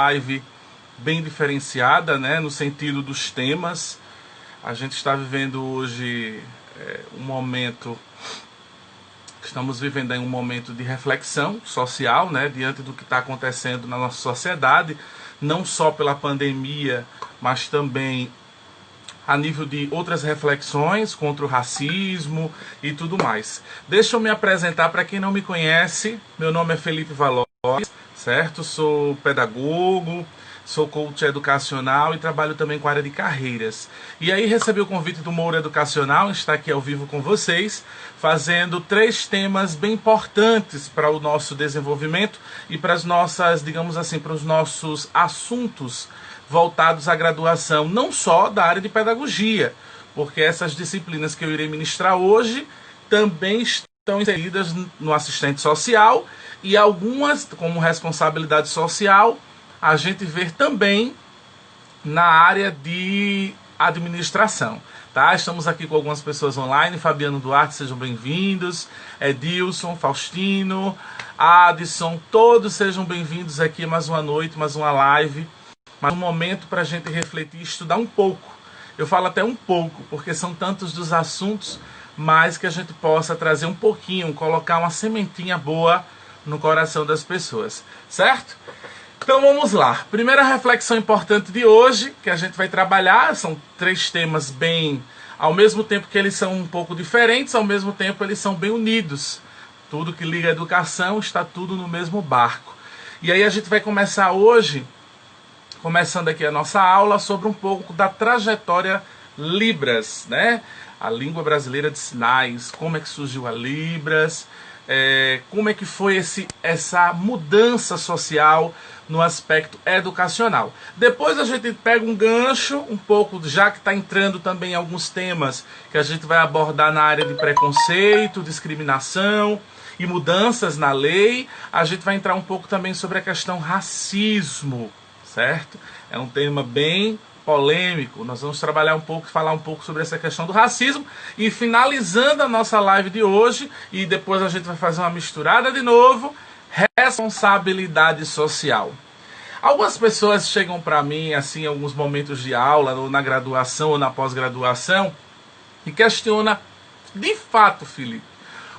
live bem diferenciada, né, no sentido dos temas. A gente está vivendo hoje um momento, estamos vivendo aí um momento de reflexão social, né, diante do que está acontecendo na nossa sociedade, não só pela pandemia, mas também a nível de outras reflexões contra o racismo e tudo mais. Deixa eu me apresentar para quem não me conhece. Meu nome é Felipe Valores, certo? Sou pedagogo, sou coach educacional e trabalho também com a área de carreiras. E aí recebi o convite do Moura Educacional, estar aqui ao vivo com vocês, fazendo 3 temas bem importantes para o nosso desenvolvimento e para as nossas, digamos assim, para os nossos assuntos voltados à graduação, não só da área de pedagogia, porque essas disciplinas que eu irei ministrar hoje também estão inseridas no assistente social e algumas, como responsabilidade social, a gente vê também na área de administração. Tá? Estamos aqui com algumas pessoas online. Fabiano Duarte, sejam bem-vindos. Edilson, Faustino, Adson, todos sejam bem-vindos aqui. Mais uma noite, mais uma live, mais um momento para a gente refletir e estudar um pouco. Eu falo até um pouco, porque são tantos dos assuntos, mas que a gente possa trazer um pouquinho, colocar uma sementinha boa no coração das pessoas, certo? Então vamos lá. Primeira reflexão importante de hoje, que a gente vai trabalhar, são 3 temas bem, ao mesmo tempo que eles são um pouco diferentes, ao mesmo tempo eles são bem unidos. Tudo que liga a educação está tudo no mesmo barco. E aí a gente vai começar hoje, começando aqui a nossa aula, sobre um pouco da trajetória Libras, né? A língua brasileira de sinais, como é que surgiu a Libras, como é que foi essa mudança social no aspecto educacional. Depois a gente pega um gancho, um pouco, já que está entrando também alguns temas que a gente vai abordar na área de preconceito, discriminação e mudanças na lei, a gente vai entrar um pouco também sobre a questão racismo, certo? É um tema bem polêmico. Nós vamos trabalhar um pouco, falar um pouco sobre essa questão do racismo e finalizando a nossa live de hoje, e depois a gente vai fazer uma misturada de novo, responsabilidade social. Algumas pessoas chegam para mim assim em alguns momentos de aula, ou na graduação ou na pós-graduação, e questionam, de fato, Felipe,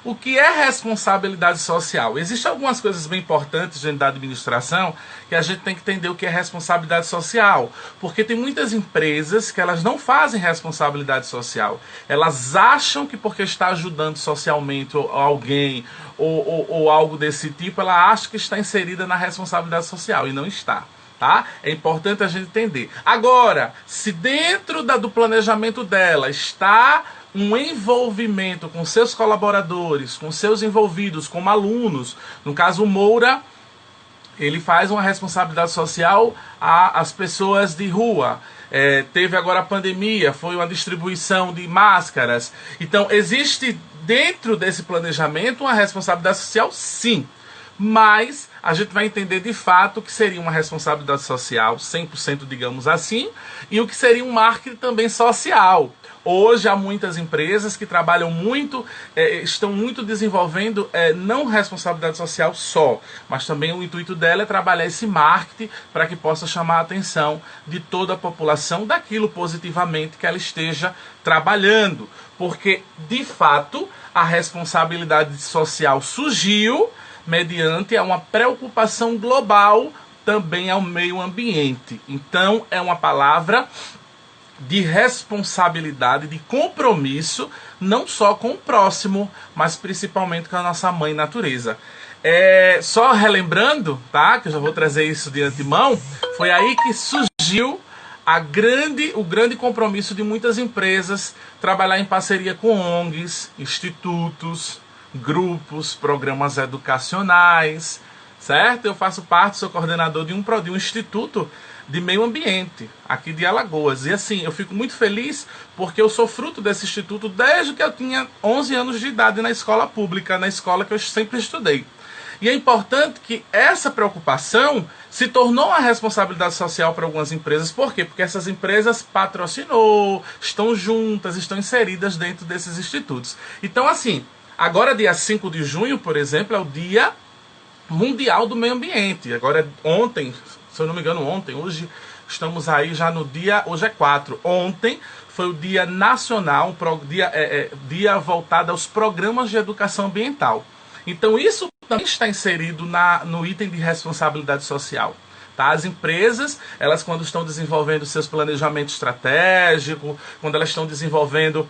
o que é responsabilidade social? Existem algumas coisas bem importantes dentro da administração que a gente tem que entender o que é responsabilidade social. Porque tem muitas empresas que elas não fazem responsabilidade social. Elas acham que porque está ajudando socialmente alguém ou algo desse tipo, ela acha que está inserida na responsabilidade social e não está. Tá? É importante a gente entender. Agora, se dentro do planejamento dela está um envolvimento com seus colaboradores, com seus envolvidos, como alunos, no caso o Moura, ele faz uma responsabilidade social às pessoas de rua. Teve agora a pandemia, foi uma distribuição de máscaras. Então, existe dentro desse planejamento uma responsabilidade social, sim. Mas a gente vai entender de fato o que seria uma responsabilidade social, 100%, digamos assim, e o que seria um marketing também social. Hoje há muitas empresas que trabalham muito, estão muito desenvolvendo não responsabilidade social só, mas também o intuito dela é trabalhar esse marketing para que possa chamar a atenção de toda a população daquilo positivamente que ela esteja trabalhando. Porque, de fato, a responsabilidade social surgiu mediante uma preocupação global também ao meio ambiente. Então, é uma palavra de responsabilidade, de compromisso, não só com o próximo, mas principalmente com a nossa mãe natureza. Só relembrando, tá, que eu já vou trazer isso de antemão, foi aí que surgiu o grande compromisso de muitas empresas trabalhar em parceria com ONGs, institutos, grupos, programas educacionais, certo? Eu faço parte, sou coordenador de um instituto de meio ambiente, aqui de Alagoas. E assim, eu fico muito feliz porque eu sou fruto desse instituto desde que eu tinha 11 anos de idade na escola pública, na escola que eu sempre estudei. E é importante que essa preocupação se tornou uma responsabilidade social para algumas empresas. Por quê? Porque essas empresas patrocinou, estão juntas, estão inseridas dentro desses institutos. Então, assim, agora dia 5 de junho, por exemplo, é o Dia Mundial do Meio Ambiente. Agora, ontem, se se eu não me engano, ontem, hoje estamos aí já no dia, hoje é 4, ontem foi o Dia Nacional, dia voltado aos programas de educação ambiental. Então isso também está inserido no item de responsabilidade social. Tá? As empresas, elas quando estão desenvolvendo seus planejamentos estratégicos, quando elas estão desenvolvendo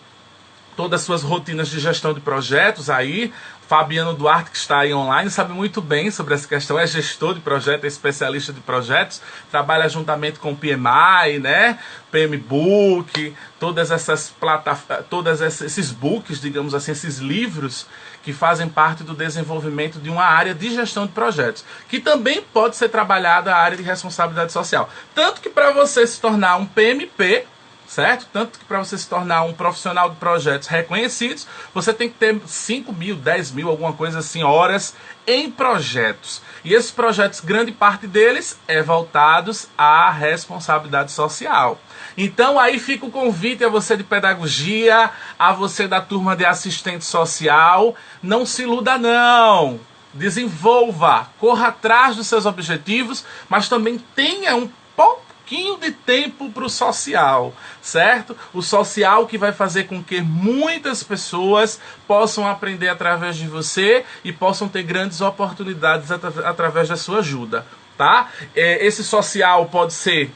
todas as suas rotinas de gestão de projetos, aí Fabiano Duarte, que está aí online, sabe muito bem sobre essa questão, é gestor de projetos, é especialista de projetos, trabalha juntamente com o PMI, né? PMBOK, todas essas plataformas, esses books, digamos assim, esses livros que fazem parte do desenvolvimento de uma área de gestão de projetos, que também pode ser trabalhada a área de responsabilidade social. Tanto que para você se tornar um PMP, certo? Tanto que para você se tornar um profissional de projetos reconhecidos, você tem que ter 5 mil, 10 mil, alguma coisa assim, horas em projetos. E esses projetos, grande parte deles é voltados à responsabilidade social. Então aí fica o convite a você de pedagogia, a você da turma de assistente social, não se iluda não. Desenvolva, corra atrás dos seus objetivos, mas também tenha um pouquinho de tempo para o social, certo? O social que vai fazer com que muitas pessoas possam aprender através de você e possam ter grandes oportunidades através da sua ajuda, tá? Esse social pode ser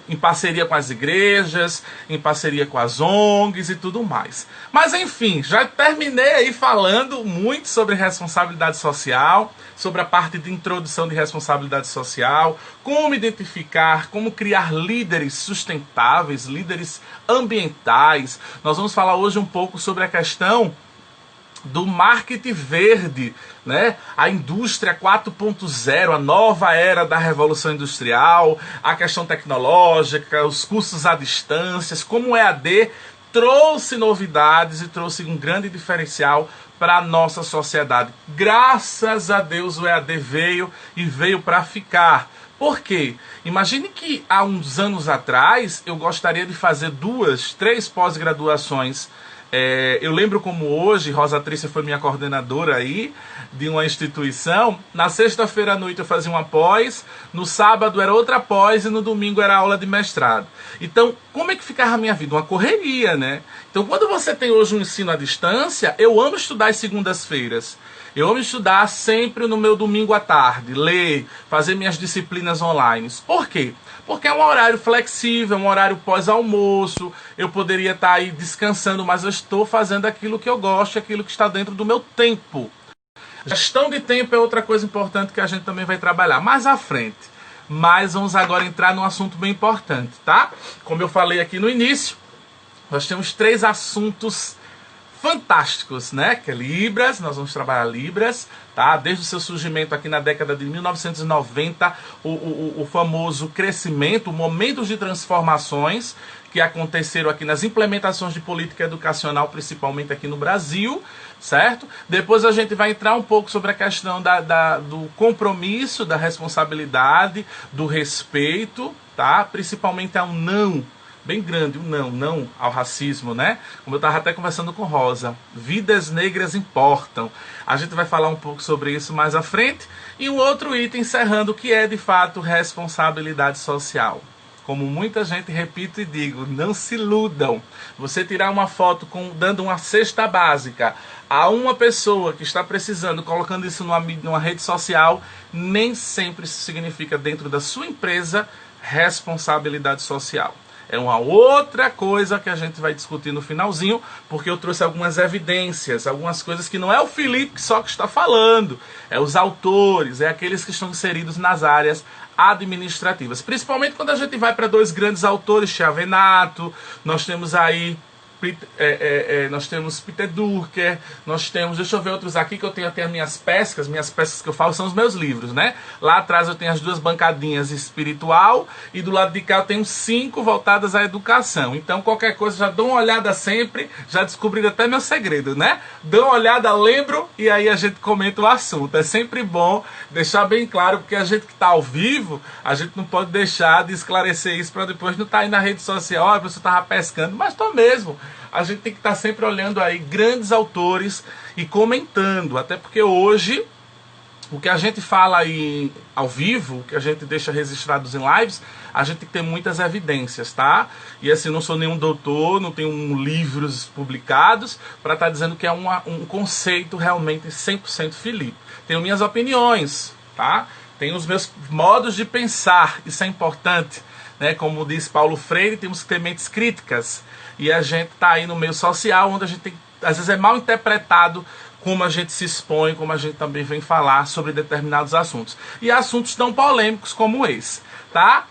em parceria com as igrejas, em parceria com as ONGs e tudo mais. Mas enfim, já terminei aí falando muito sobre responsabilidade social, sobre a parte de introdução de responsabilidade social, como identificar, como criar líderes sustentáveis, líderes ambientais. Nós vamos falar hoje um pouco sobre a questão do marketing verde, né? A indústria 4.0, a nova era da revolução industrial, a questão tecnológica, os cursos à distância, como o EAD trouxe novidades e trouxe um grande diferencial para a nossa sociedade. Graças a Deus o EAD veio e veio para ficar. Por quê? Imagine que há uns anos atrás eu gostaria de fazer 2, 3 pós-graduações. Eu lembro como hoje, Rosa Trícia foi minha coordenadora aí de uma instituição. Na sexta-feira à noite eu fazia uma pós, no sábado era outra pós e no domingo era aula de mestrado. Então, como é que ficava a minha vida? Uma correria, né? Então, quando você tem hoje um ensino à distância, eu amo estudar às segundas-feiras. Eu amo estudar sempre no meu domingo à tarde, ler, fazer minhas disciplinas online. Por quê? Porque é um horário flexível, um horário pós-almoço, eu poderia estar aí descansando, mas eu estou fazendo aquilo que eu gosto, aquilo que está dentro do meu tempo. Gestão de tempo é outra coisa importante que a gente também vai trabalhar mais à frente. Mas vamos agora entrar num assunto bem importante, tá? Como eu falei aqui no início, nós temos 3 assuntos fantásticos, né? Que é Libras, nós vamos trabalhar Libras, tá? Desde o seu surgimento aqui na década de 1990, o famoso crescimento, momentos de transformações que aconteceram aqui nas implementações de política educacional, principalmente aqui no Brasil, certo? Depois a gente vai entrar um pouco sobre a questão do compromisso, da responsabilidade, do respeito, tá? Principalmente ao não, bem grande, não ao racismo, né? Como eu estava até conversando com Rosa, vidas negras importam. A gente vai falar um pouco sobre isso mais à frente. E um outro item encerrando, que é de fato responsabilidade social. Como muita gente, repito e digo, não se iludam. Você tirar uma foto dando uma cesta básica a uma pessoa que está precisando, colocando isso numa rede social, nem sempre isso significa, dentro da sua empresa, responsabilidade social. É uma outra coisa que a gente vai discutir no finalzinho, porque eu trouxe algumas evidências, algumas coisas que não é o Felipe só que está falando, é os autores, é aqueles que estão inseridos nas áreas administrativas. Principalmente quando a gente vai para 2 grandes autores, Chiavenato, nós temos aí nós temos Peter Drucker, nós temos, deixa eu ver outros aqui que eu tenho até minhas pescas que eu falo são os meus livros, né? Lá atrás eu tenho as 2 bancadinhas espiritual e do lado de cá eu tenho 5 voltadas à educação. Então qualquer coisa já dão uma olhada sempre, já descobriram até meu segredo, né? Dão uma olhada, lembro e aí a gente comenta o assunto. É sempre bom deixar bem claro, porque a gente que está ao vivo, a gente não pode deixar de esclarecer isso para depois não estar aí na rede social, a pessoa estava pescando, mas estou mesmo. A gente tem que estar sempre olhando aí grandes autores e comentando, até porque hoje O que a gente fala aí ao vivo, o que a gente deixa registrados em lives, a gente tem que ter muitas evidências, tá? E assim, não sou nenhum doutor, não tenho livros publicados para estar dizendo que é um conceito realmente 100% Felipe. Tenho minhas opiniões, tá? Tenho os meus modos de pensar, isso é importante, né? Como diz Paulo Freire, temos que ter mentes críticas. E a gente tá aí no meio social, onde a gente tem, às vezes é mal interpretado como a gente se expõe, como a gente também vem falar sobre determinados assuntos. E assuntos tão polêmicos como esse, tá?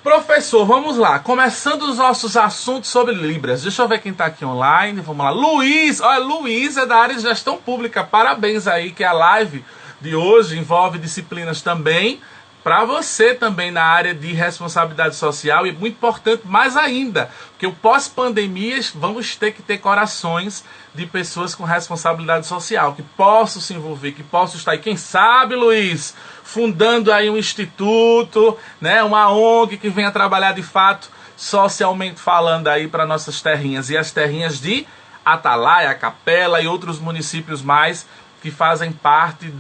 Professor, vamos lá. Começando os nossos assuntos sobre Libras. Deixa eu ver quem está aqui online. Vamos lá. Luiz. Olha, Luiz é da área de gestão pública. Parabéns aí, que a live de hoje envolve disciplinas também para você também na área de responsabilidade social, e muito importante mais ainda, porque o pós-pandemia vamos ter que ter corações de pessoas com responsabilidade social, que possam se envolver, que possam estar aí, quem sabe, Luiz, fundando aí um instituto, né, uma ONG que venha trabalhar de fato, socialmente falando aí para nossas terrinhas, e as terrinhas de Atalaia, Capela e outros municípios mais, que fazem parte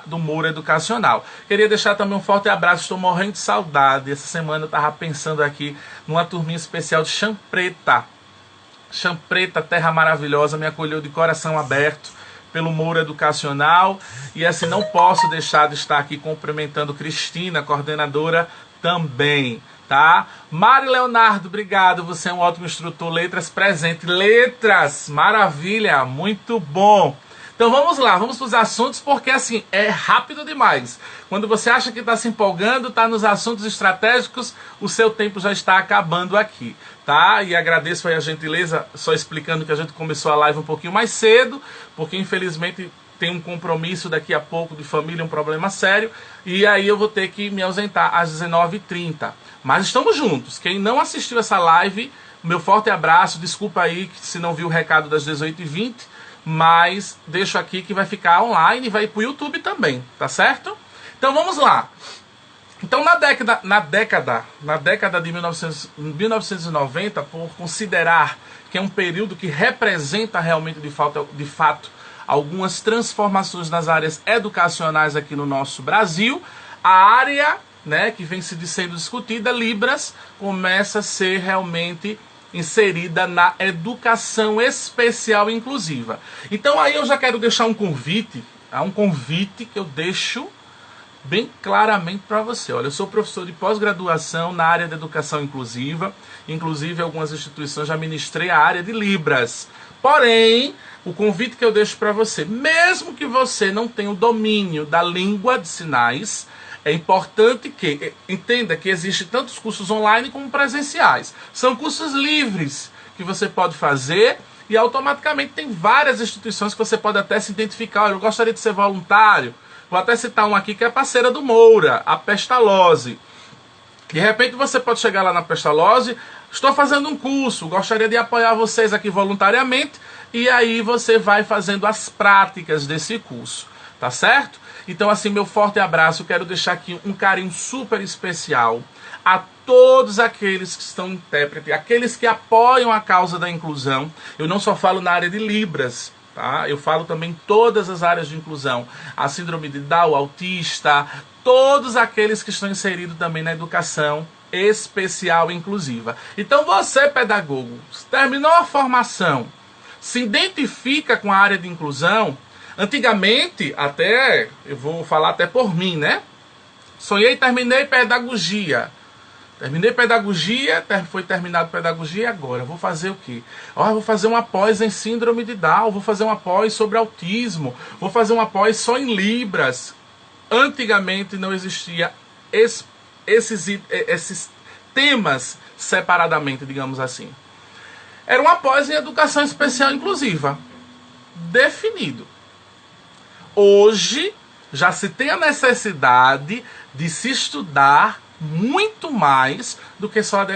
do Muro Educacional. Queria deixar também um forte abraço, estou morrendo de saudade. Essa semana eu estava pensando aqui numa turminha especial de Champreta. Champreta, terra maravilhosa, me acolheu de coração aberto pelo Muro Educacional. E assim, não posso deixar de estar aqui cumprimentando Cristina, coordenadora também, tá? Mari Leonardo, obrigado, você é um ótimo instrutor, letras presente. Letras, maravilha, muito bom. Então vamos lá, vamos para os assuntos, porque assim, é rápido demais. Quando você acha que está se empolgando, está nos assuntos estratégicos, o seu tempo já está acabando aqui, tá? E agradeço aí a gentileza, só explicando que a gente começou a live um pouquinho mais cedo, porque infelizmente tem um compromisso daqui a pouco de família, um problema sério, e aí eu vou ter que me ausentar às 19h30. Mas estamos juntos. Quem não assistiu essa live, meu forte abraço, desculpa aí se não viu o recado das 18h20, mas deixo aqui que vai ficar online e vai para o YouTube também, tá certo? Então vamos lá. Então na década de 1990, por considerar que é um período que representa realmente de fato algumas transformações nas áreas educacionais aqui no nosso Brasil, a área, né, que vem sendo discutida, Libras, começa a ser realmente inserida na educação especial inclusiva. Então aí eu já quero deixar um convite que eu deixo bem claramente para você. Olha, eu sou professor de pós-graduação na área de educação inclusiva, inclusive algumas instituições já ministrei a área de Libras. Porém, o convite que eu deixo para você, mesmo que você não tenha o domínio da língua de sinais, é importante que entenda que existem tantos cursos online como presenciais. São cursos livres que você pode fazer e automaticamente tem várias instituições que você pode até se identificar. Olha, eu gostaria de ser voluntário. Vou até citar um aqui que é a parceira do Moura, a Pestalozzi. De repente você pode chegar lá na Pestalozzi, estou fazendo um curso, gostaria de apoiar vocês aqui voluntariamente, e aí você vai fazendo as práticas desse curso, tá certo? Então, assim, meu forte abraço, quero deixar aqui um carinho super especial a todos aqueles que estão intérpretes, aqueles que apoiam a causa da inclusão. Eu não só falo na área de Libras, tá? Eu falo também em todas as áreas de inclusão, a síndrome de Down, autista, todos aqueles que estão inseridos também na educação especial e inclusiva. Então, você, pedagogo, terminou a formação, se identifica com a área de inclusão. Antigamente, até, eu vou falar até por mim, né? Sonhei e terminei pedagogia. Terminei pedagogia, foi terminado pedagogia e agora? Vou fazer o quê? Vou fazer uma pós em síndrome de Down, vou fazer uma pós sobre autismo, vou fazer uma pós só em Libras. Antigamente não existia esses temas separadamente, digamos assim. Era uma pós em educação especial inclusiva. Definido. Hoje já se tem a necessidade de se estudar muito mais do que só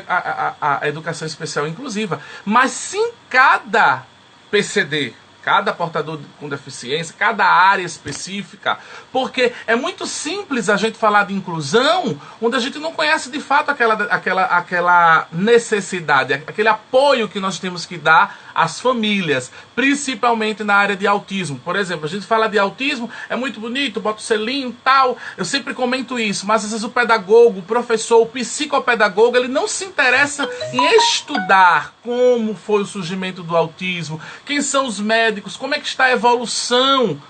a educação especial inclusiva. Mas se em cada PCD, cada portador com deficiência, cada área específica, porque é muito simples a gente falar de inclusão, onde a gente não conhece de fato aquela necessidade, aquele apoio que nós temos que dar às famílias, principalmente na área de autismo. Por exemplo, a gente fala de autismo, é muito bonito, bota o selinho e tal, eu sempre comento isso, mas às vezes o pedagogo, o professor, o psicopedagogo, ele não se interessa em estudar como foi o surgimento do autismo, quem são os médicos, como é que está a evolução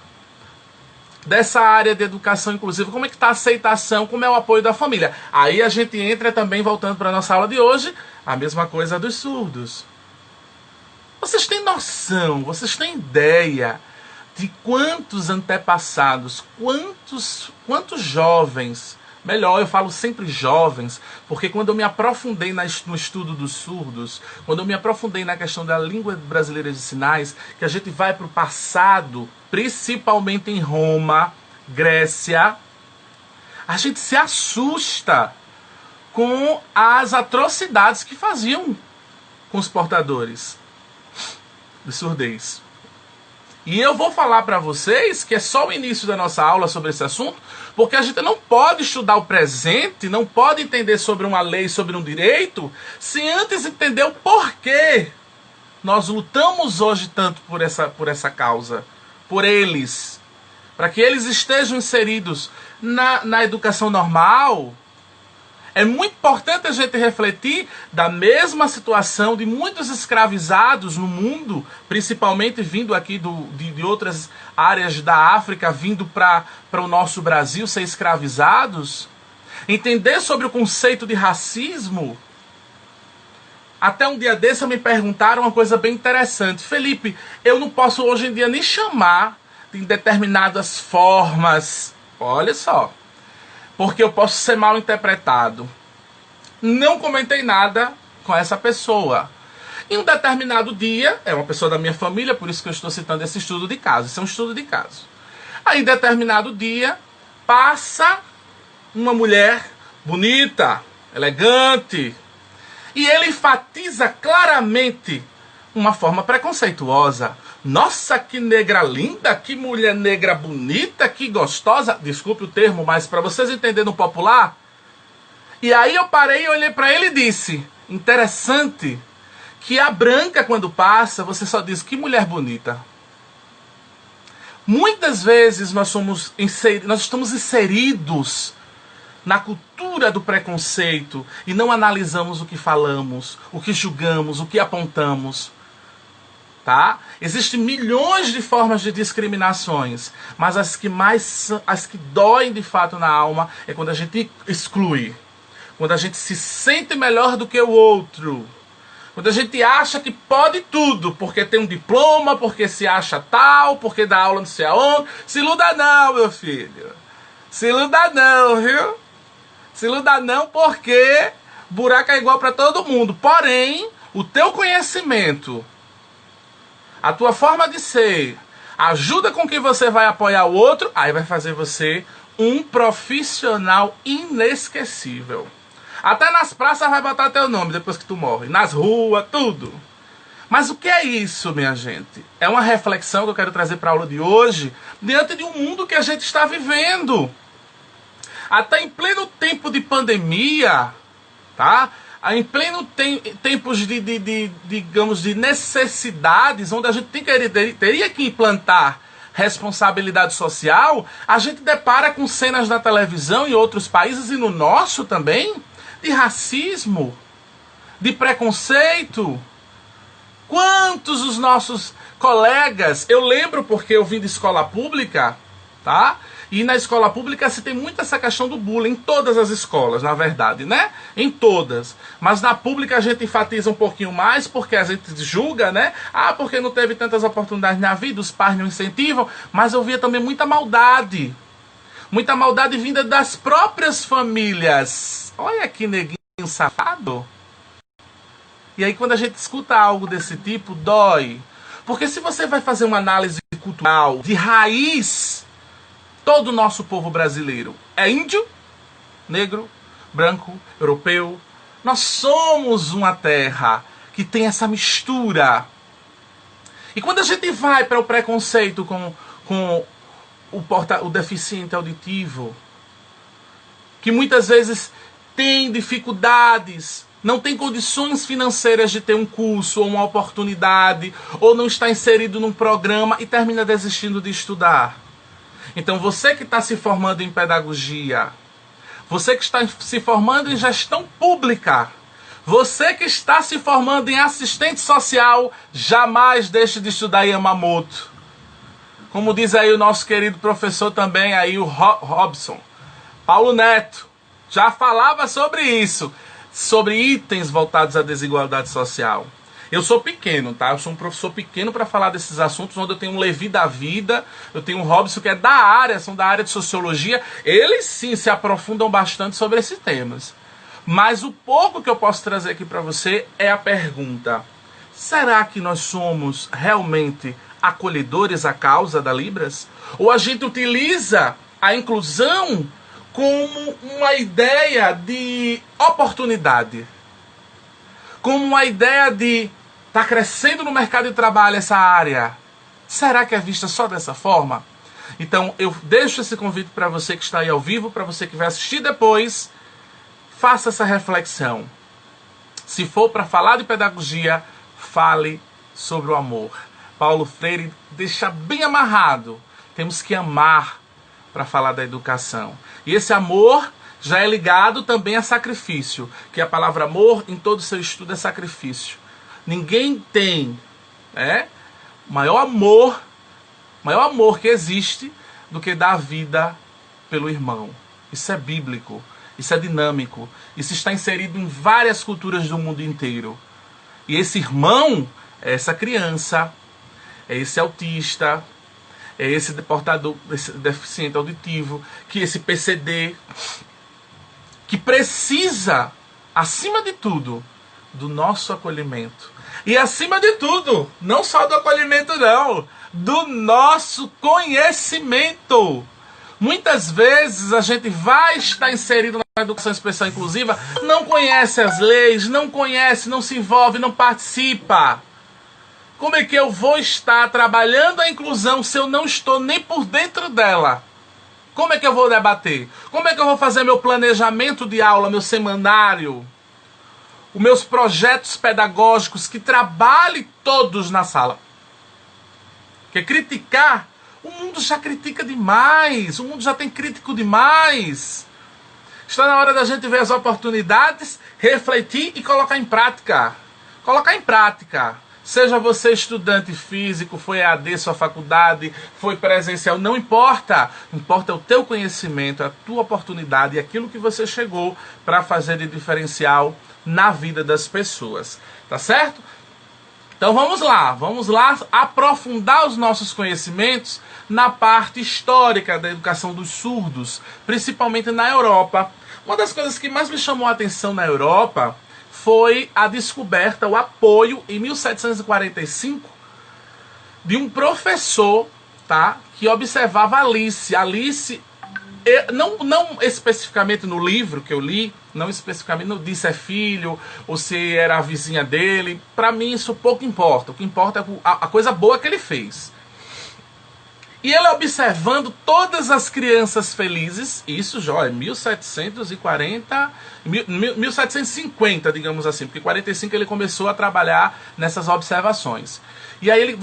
dessa área de educação inclusiva, como é que está a aceitação, como é o apoio da família. Aí a gente entra também, voltando para a nossa aula de hoje, a mesma coisa dos surdos. Vocês têm noção, vocês têm ideia de quantos antepassados, quantos jovens, melhor, eu falo sempre jovens, porque quando eu me aprofundei no estudo dos surdos, quando eu me aprofundei na questão da língua brasileira de sinais, que a gente vai para o passado, principalmente em Roma, Grécia, a gente se assusta com as atrocidades que faziam com os portadores de surdez. E eu vou falar para vocês que é só o início da nossa aula sobre esse assunto, porque a gente não pode estudar o presente, não pode entender sobre uma lei, sobre um direito, sem antes entender o porquê nós lutamos hoje tanto por essa causa, por eles, para que eles estejam inseridos na educação normal. É muito importante a gente refletir da mesma situação de muitos escravizados no mundo, principalmente vindo aqui de outras áreas da África, vindo para o nosso Brasil ser escravizados. Entender sobre o conceito de racismo. Até um dia desse me perguntaram uma coisa bem interessante. Felipe, eu não posso hoje em dia nem chamar de determinadas formas. Olha só. Porque eu posso ser mal interpretado. Não comentei nada com essa pessoa. Em um determinado dia, é uma pessoa da minha família, por isso que eu estou citando esse estudo de caso. Isso é um estudo de caso. Aí, em determinado dia, passa uma mulher bonita, elegante, e ele enfatiza claramente uma forma preconceituosa. Nossa, que negra linda, que mulher negra bonita, que gostosa. Desculpe o termo, mas para vocês entenderem no popular. E aí eu parei, olhei para ele e disse, interessante que a branca quando passa, você só diz, que mulher bonita. Muitas vezes nós estamos inseridos na cultura do preconceito e não analisamos o que falamos, o que julgamos, o que apontamos. Tá? Existem milhões de formas de discriminações, mas as que doem de fato na alma é quando a gente exclui, quando a gente se sente melhor do que o outro, quando a gente acha que pode tudo, porque tem um diploma, porque se acha tal, porque dá aula não sei aonde. Se iluda não, meu filho. Se iluda não, viu? Se iluda não, porque buraco é igual para todo mundo. Porém, o teu conhecimento, a tua forma de ser, ajuda com que você vai apoiar o outro, aí vai fazer você um profissional inesquecível. Até nas praças vai botar teu nome depois que tu morre. Nas ruas, tudo. Mas o que é isso, minha gente? É uma reflexão que eu quero trazer para a aula de hoje, diante de um mundo que a gente está vivendo. Até em pleno tempo de pandemia, tá? Em pleno tempos digamos, de necessidades, onde a gente teria que implantar responsabilidade social, a gente depara com cenas na televisão em outros países e no nosso também, de racismo, de preconceito. Quantos os nossos colegas, eu lembro porque eu vim de escola pública, tá? E na escola pública se tem muito essa questão do bullying, em todas as escolas, na verdade, né? Em todas. Mas na pública a gente enfatiza um pouquinho mais, porque a gente julga, né? Ah, porque não teve tantas oportunidades na vida, os pais não incentivam. Mas eu via também muita maldade. Muita maldade vinda das próprias famílias. Olha que neguinho safado. E aí quando a gente escuta algo desse tipo, dói. Porque se você vai fazer uma análise cultural, de raiz, todo o nosso povo brasileiro é índio, negro, branco, europeu. Nós somos uma terra que tem essa mistura. E quando a gente vai para o preconceito com o deficiente auditivo, que muitas vezes tem dificuldades, não tem condições financeiras de ter um curso ou uma oportunidade, ou não está inserido num programa e termina desistindo de estudar. Então você que está se formando em pedagogia, você que está se formando em gestão pública, você que está se formando em assistente social, jamais deixe de estudar Yamamoto. Como diz aí o nosso querido professor também, aí o Robson, Paulo Neto, já falava sobre isso, sobre itens voltados à desigualdade social. Eu sou pequeno, tá? Eu sou um professor pequeno para falar desses assuntos, onde eu tenho um Levi da vida, eu tenho um Robson que é da área, são da área de sociologia. Eles sim se aprofundam bastante sobre esses temas. Mas o pouco que eu posso trazer aqui para você é a pergunta: será que nós somos realmente acolhedores à causa da Libras? Ou a gente utiliza a inclusão como uma ideia de oportunidade? Como uma ideia de estar crescendo no mercado de trabalho essa área? Será que é vista só dessa forma? Então eu deixo esse convite para você que está aí ao vivo, para você que vai assistir depois, faça essa reflexão. Se for para falar de pedagogia, fale sobre o amor. Paulo Freire deixa bem amarrado. Temos que amar para falar da educação. E esse amor já é ligado também a sacrifício, que a palavra amor, em todo o seu estudo, é sacrifício. Ninguém tem maior amor que existe do que dar a vida pelo irmão. Isso é bíblico, isso é dinâmico, isso está inserido em várias culturas do mundo inteiro. E esse irmão é essa criança, é esse autista, é esse portador, esse deficiente auditivo, que esse PCD, que precisa, acima de tudo, do nosso acolhimento. E acima de tudo, não só do acolhimento não, do nosso conhecimento. Muitas vezes a gente vai estar inserido na educação especial inclusiva, não conhece as leis, não conhece, não se envolve, não participa. Como é que eu vou estar trabalhando a inclusão se eu não estou nem por dentro dela? Como é que eu vou debater? Como é que eu vou fazer meu planejamento de aula, meu semanário? Os meus projetos pedagógicos que trabalhem todos na sala? Porque criticar, o mundo já critica demais, o mundo já tem crítico demais. Está na hora da gente ver as oportunidades, refletir e colocar em prática. Colocar em prática. Seja você estudante físico, foi EAD, sua faculdade, foi presencial, não importa. Importa o teu conhecimento, a tua oportunidade e aquilo que você chegou para fazer de diferencial na vida das pessoas. Tá certo? Então vamos lá aprofundar os nossos conhecimentos na parte histórica da educação dos surdos, principalmente na Europa. Uma das coisas que mais me chamou a atenção na Europa foi a descoberta, o apoio, em 1745, de um professor, tá, que observava Alice. Alice, não especificamente no livro que eu li, não especificamente não disse é filho, ou se era a vizinha dele. Para mim isso pouco importa. O que importa é a coisa boa que ele fez. E ele observando todas as crianças felizes, isso já é 1750, digamos assim, porque em 45 ele começou a trabalhar nessas observações. E aí ele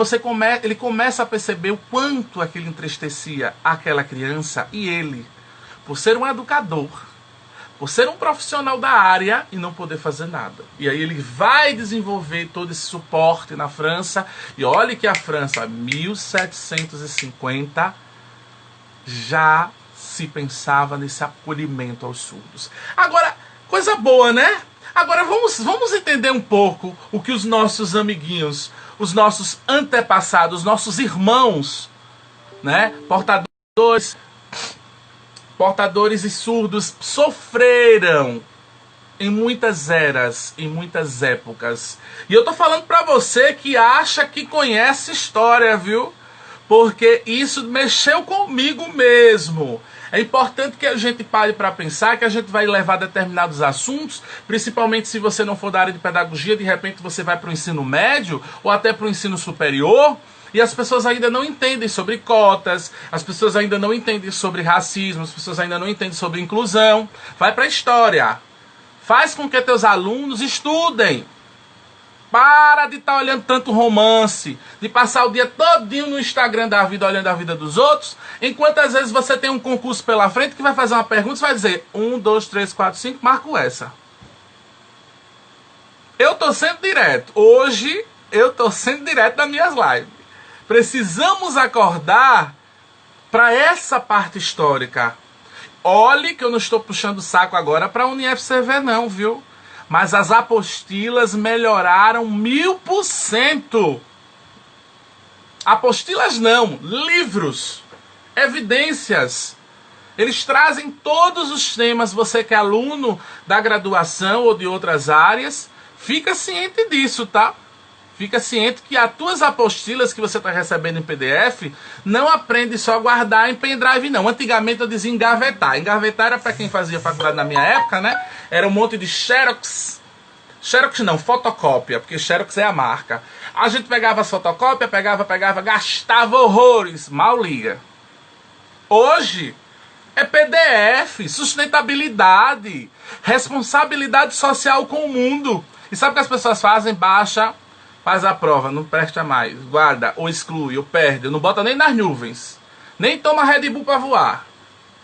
começa a perceber o quanto aquilo entristecia aquela criança e ele, por ser um educador, por ser um profissional da área e não poder fazer nada. E aí ele vai desenvolver todo esse suporte na França. E olha que a França, 1750, já se pensava nesse acolhimento aos surdos. Agora, coisa boa, né? Agora vamos entender um pouco o que os nossos amiguinhos, os nossos antepassados, nossos irmãos, né? Portadores e surdos sofreram em muitas eras, em muitas épocas. E eu tô falando pra você que acha que conhece história, viu? Porque isso mexeu comigo mesmo. É importante que a gente pare para pensar que a gente vai levar determinados assuntos, principalmente se você não for da área de pedagogia, de repente você vai para o ensino médio ou até para o ensino superior, e as pessoas ainda não entendem sobre cotas, as pessoas ainda não entendem sobre racismo, as pessoas ainda não entendem sobre inclusão. Vai para a história. Faz com que teus alunos estudem. Para de estar olhando tanto romance, de passar o dia todinho no Instagram da vida, olhando a vida dos outros, enquanto às vezes você tem um concurso pela frente que vai fazer uma pergunta e vai dizer 1, 2, 3, 4, 5, marco essa. Eu estou sendo direto. Hoje eu estou sendo direto nas minhas lives. Precisamos acordar para essa parte histórica. Olhe que eu não estou puxando o saco agora para a UniFCV não, viu? Mas as apostilas melhoraram 1000%. Apostilas não, livros, evidências. Eles trazem todos os temas. Você que é aluno da graduação ou de outras áreas, fica ciente disso, tá? Fica ciente que as tuas apostilas que você está recebendo em PDF, não aprende só a guardar em pendrive, não. Antigamente eu dizia engavetar. Engavetar era para quem fazia faculdade na minha época, né? Era um monte de xerox. Xerox não, fotocópia, porque xerox é a marca. A gente pegava as fotocópias, pegava, gastava horrores. Mal liga. Hoje é PDF, sustentabilidade, responsabilidade social com o mundo. E sabe o que as pessoas fazem? Baixa, faz a prova, não presta mais, guarda, ou exclui, ou perde, não bota nem nas nuvens, nem toma Red Bull para voar.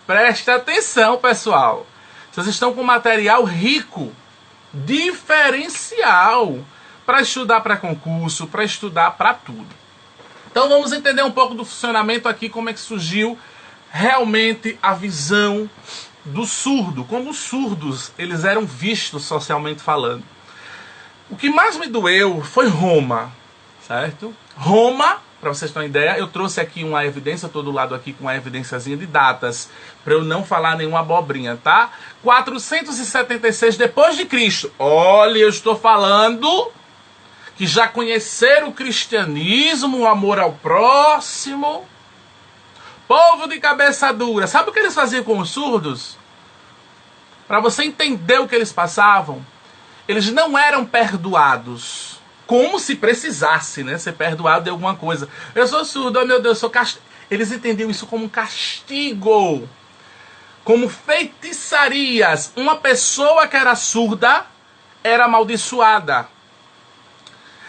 Presta atenção, pessoal. Vocês estão com material rico, diferencial, para estudar para concurso, para estudar para tudo. Então vamos entender um pouco do funcionamento aqui, como é que surgiu realmente a visão do surdo, como os surdos eles eram vistos socialmente falando. O que mais me doeu foi Roma, certo? Roma, para vocês terem uma ideia, eu trouxe aqui uma evidência, estou do lado aqui com uma evidênciazinha de datas, para eu não falar nenhuma abobrinha, tá? 476 depois de Cristo. Olha, eu estou falando que já conheceram o cristianismo, o amor ao próximo. Povo de cabeça dura. Sabe o que eles faziam com os surdos? Para você entender o que eles passavam, eles não eram perdoados, como se precisasse, né, ser perdoado de alguma coisa. Eu sou surdo, oh meu Deus, eu sou castigo. Eles entendiam isso como um castigo, como feitiçarias. Uma pessoa que era surda era amaldiçoada.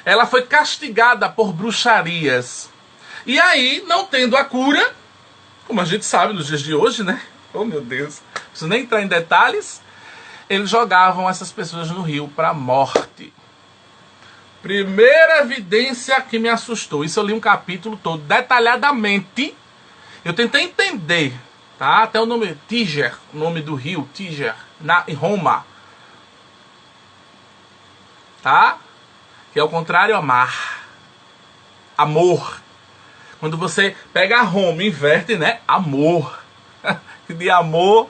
Ela foi castigada por bruxarias. E aí, não tendo a cura, como a gente sabe nos dias de hoje, né? Oh meu Deus, não preciso nem entrar em detalhes. Eles jogavam essas pessoas no rio para a morte. Primeira evidência que me assustou. Isso eu li um capítulo todo, detalhadamente. Eu tentei entender, tá? Até o nome Tíger, o nome do rio, Tíger, em Roma. Tá? Que é o contrário a mar. Amor. Quando você pega Roma e inverte, né? Amor. De amor,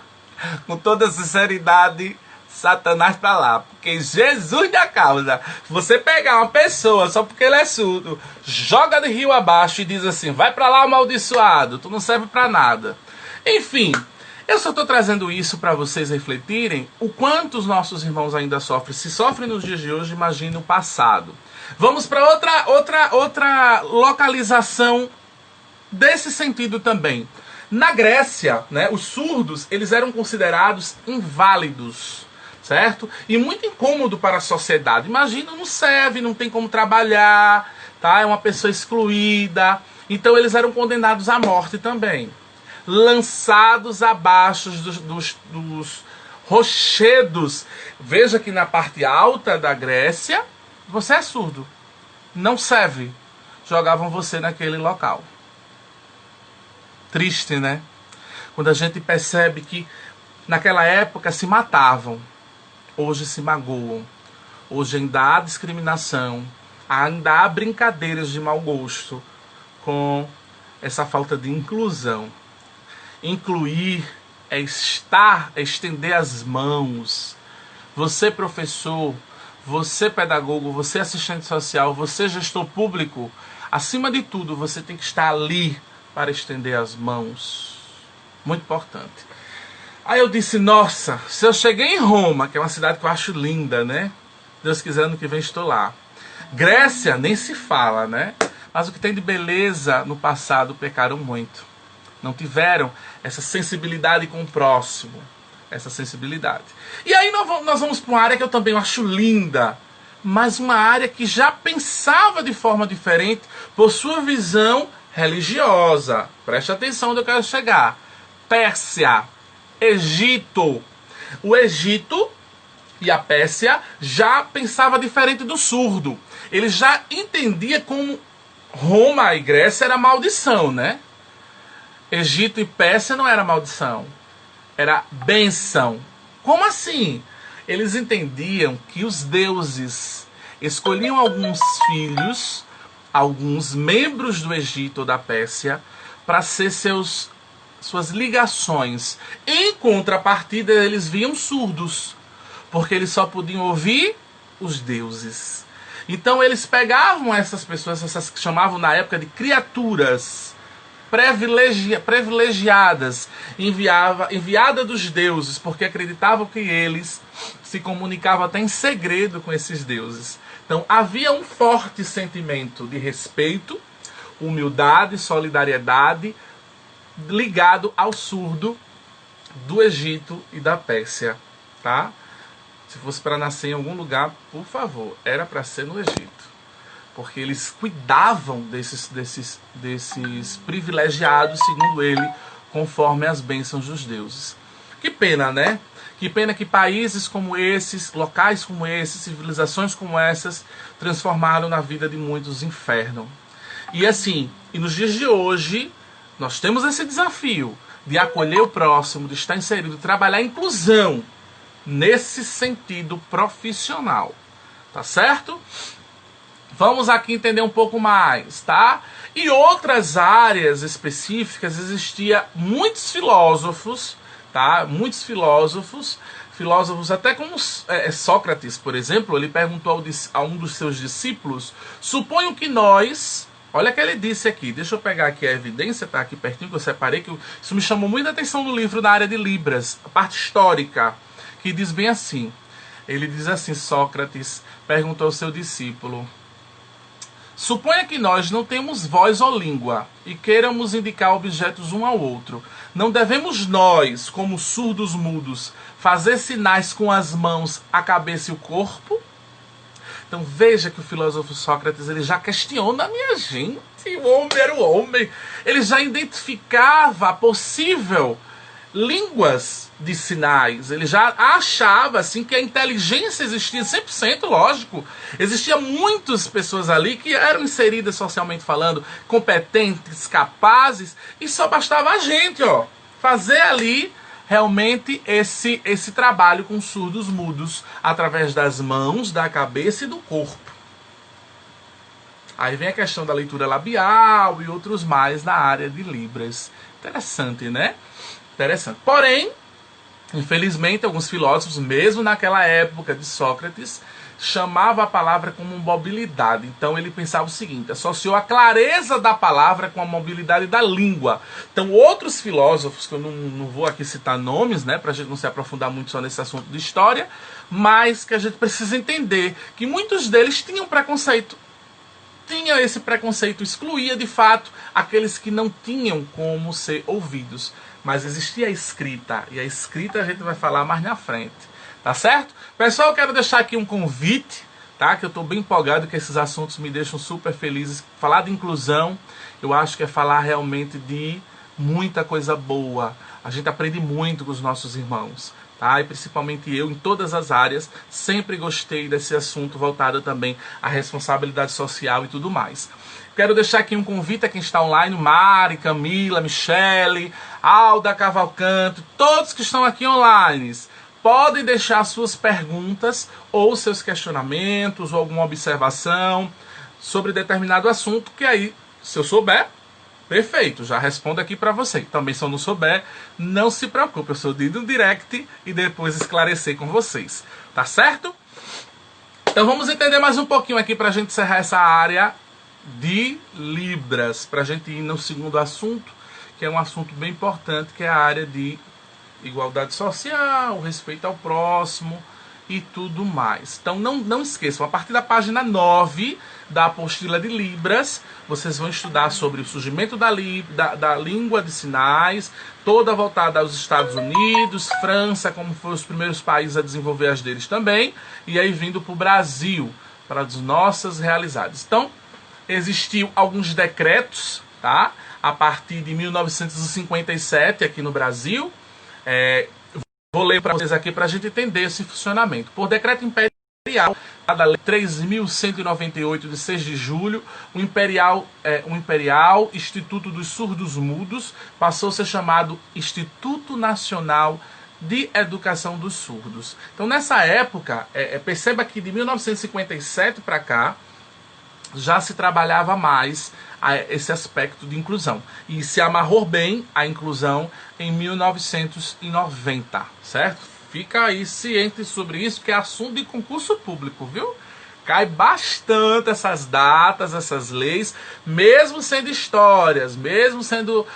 com toda sinceridade, Satanás pra lá, porque Jesus da causa. Você pegar uma pessoa só porque ele é surdo, joga de rio abaixo e diz assim, vai pra lá amaldiçoado, tu não serve pra nada. Enfim, eu só tô trazendo isso para vocês refletirem o quanto os nossos irmãos ainda sofrem. Se sofrem nos dias de hoje, imagine o passado. Vamos para outra localização desse sentido também. Na Grécia, né, os surdos eles eram considerados inválidos, certo? E muito incômodo para a sociedade. Imagina, não serve, não tem como trabalhar, tá? É uma pessoa excluída. Então eles eram condenados à morte também. Lançados abaixo dos rochedos. Veja que na parte alta da Grécia, você é surdo. Não serve. Jogavam você naquele local. Triste, né? Quando a gente percebe que naquela época se matavam, hoje se magoam, hoje ainda há discriminação, ainda há brincadeiras de mau gosto com essa falta de inclusão. Incluir é estar, é estender as mãos. Você professor, você pedagogo, você assistente social, você gestor público, acima de tudo você tem que estar ali para estender as mãos. Muito importante. Aí eu disse, nossa, se eu cheguei em Roma, que é uma cidade que eu acho linda, né? Deus quiser, ano que vem estou lá. Grécia, nem se fala, né? Mas o que tem de beleza no passado pecaram muito. Não tiveram essa sensibilidade com o próximo. Essa sensibilidade. E aí nós vamos para uma área que eu também acho linda, mas uma área que já pensava de forma diferente por sua visão religiosa. Preste atenção onde eu quero chegar. Pérsia, Egito. O Egito e a Pérsia já pensava diferente do surdo. Ele já entendia como Roma e Grécia era maldição, né? Egito e Pérsia não era maldição, era bênção. Como assim? Eles entendiam que os deuses escolhiam alguns filhos, alguns membros do Egito ou da Pérsia, para ser suas ligações. Em contrapartida, eles viam surdos, porque eles só podiam ouvir os deuses. Então eles pegavam essas pessoas, essas que chamavam na época de criaturas privilegiadas, enviada dos deuses, porque acreditavam que eles se comunicavam até em segredo com esses deuses. Então havia um forte sentimento de respeito, humildade, solidariedade, ligado ao surdo do Egito e da Pérsia, tá? Se fosse para nascer em algum lugar, por favor, era para ser no Egito. Porque eles cuidavam desses privilegiados, segundo ele, conforme as bênçãos dos deuses. Que pena, né? Que pena que países como esses, locais como esses, civilizações como essas, transformaram na vida de muitos inferno. E assim, e nos dias de hoje, nós temos esse desafio de acolher o próximo, de estar inserido, de trabalhar a inclusão nesse sentido profissional. Tá certo? Vamos aqui entender um pouco mais, tá? E outras áreas específicas, existia muitos filósofos, tá? Muitos filósofos até como Sócrates, por exemplo, ele perguntou a um dos seus discípulos, suponho que nós, olha o que ele disse aqui, deixa eu pegar aqui a evidência, tá aqui pertinho que eu separei, que isso me chamou muita atenção no livro na área de Libras, a parte histórica, que diz bem assim, ele diz assim, Sócrates perguntou ao seu discípulo, suponha que nós não temos voz ou língua e queiramos indicar objetos um ao outro. Não devemos nós, como surdos mudos, fazer sinais com as mãos, a cabeça e o corpo? Então veja que o filósofo Sócrates ele já questiona, minha gente, o homem era o homem. Ele já identificava possível línguas de sinais, ele já achava assim que a inteligência existia 100%, lógico. Existia muitas pessoas ali que eram inseridas socialmente falando, competentes, capazes, e só bastava a gente, fazer ali realmente esse trabalho com surdos mudos através das mãos, da cabeça e do corpo. Aí vem a questão da leitura labial e outros mais na área de Libras. Interessante, né? Interessante. Porém, infelizmente, alguns filósofos, mesmo naquela época de Sócrates, chamavam a palavra como mobilidade. Então ele pensava o seguinte, associou a clareza da palavra com a mobilidade da língua. Então outros filósofos, que eu não vou aqui citar nomes, né, para a gente não se aprofundar muito só nesse assunto de história, mas que a gente precisa entender que muitos deles tinham preconceito. Tinha esse preconceito, excluía de fato aqueles que não tinham como ser ouvidos. Mas existia a escrita, e a escrita a gente vai falar mais na frente, tá certo? Pessoal, eu quero deixar aqui um convite, tá? Que eu estou bem empolgado, que esses assuntos me deixam super felizes. Falar de inclusão, eu acho que é falar realmente de muita coisa boa. A gente aprende muito com os nossos irmãos, tá? E principalmente eu, em todas as áreas, sempre gostei desse assunto voltado também à responsabilidade social e tudo mais. Quero deixar aqui um convite a quem está online, Mari, Camila, Michele, Alda Cavalcante, todos que estão aqui online. Podem deixar suas perguntas ou seus questionamentos ou alguma observação sobre determinado assunto, que aí, se eu souber, perfeito, já respondo aqui para você. Também se eu não souber, não se preocupe, eu sou de ir no direct e depois esclarecer com vocês, tá certo? Então vamos entender mais um pouquinho aqui para a gente encerrar essa área de Libras, para a gente ir no segundo assunto, que é um assunto bem importante, que é a área de igualdade social, respeito ao próximo e tudo mais. Então não esqueçam, a partir da página 9 da apostila de Libras, vocês vão estudar sobre o surgimento da língua de sinais, toda voltada aos Estados Unidos, França, como foram os primeiros países a desenvolver as deles também, e aí vindo para o Brasil, para as nossas realidades. Então, existiu alguns decretos, tá? A partir de 1957 aqui no Brasil. Vou ler para vocês aqui para a gente entender esse funcionamento. Por decreto imperial, da Lei 3.198, de 6 de julho, o Imperial Instituto dos Surdos Mudos passou a ser chamado Instituto Nacional de Educação dos Surdos. Então, nessa época, perceba que de 1957 para cá, já se trabalhava mais esse aspecto de inclusão. E se amarrou bem a inclusão em 1990, certo? Fica aí ciente sobre isso, que é assunto de concurso público, viu? Cai bastante essas datas, essas leis, mesmo sendo histórias, mesmo sendo,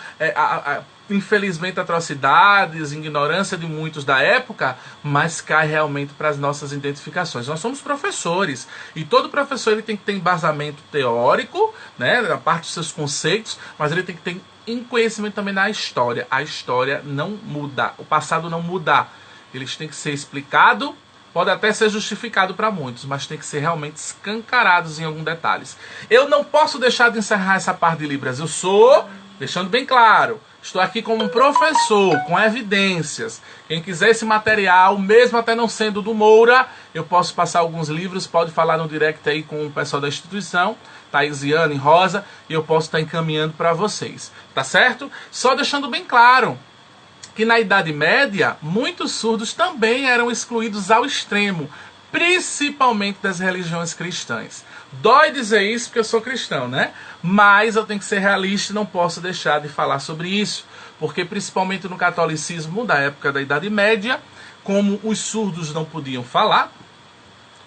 infelizmente, atrocidades, ignorância de muitos da época, mas cai realmente para as nossas identificações. Nós somos professores, e todo professor ele tem que ter embasamento teórico, né, na parte dos seus conceitos, mas ele tem que ter conhecimento também na história. A história não muda, o passado não muda. Eles têm que ser explicados, pode até ser justificado para muitos, mas tem que ser realmente escancarados em alguns detalhes. Eu não posso deixar de encerrar essa parte de Libras. Eu sou, deixando bem claro, estou aqui como um professor, com evidências. Quem quiser esse material, mesmo até não sendo do Moura, eu posso passar alguns livros, pode falar no direct aí com o pessoal da instituição, Thaisiane, Rosa, e eu posso estar encaminhando para vocês. Tá certo? Só deixando bem claro que na Idade Média, muitos surdos também eram excluídos ao extremo, principalmente das religiões cristãs. Dói dizer isso porque eu sou cristão, né? Mas eu tenho que ser realista e não posso deixar de falar sobre isso, porque principalmente no catolicismo da época da Idade Média, como os surdos não podiam falar,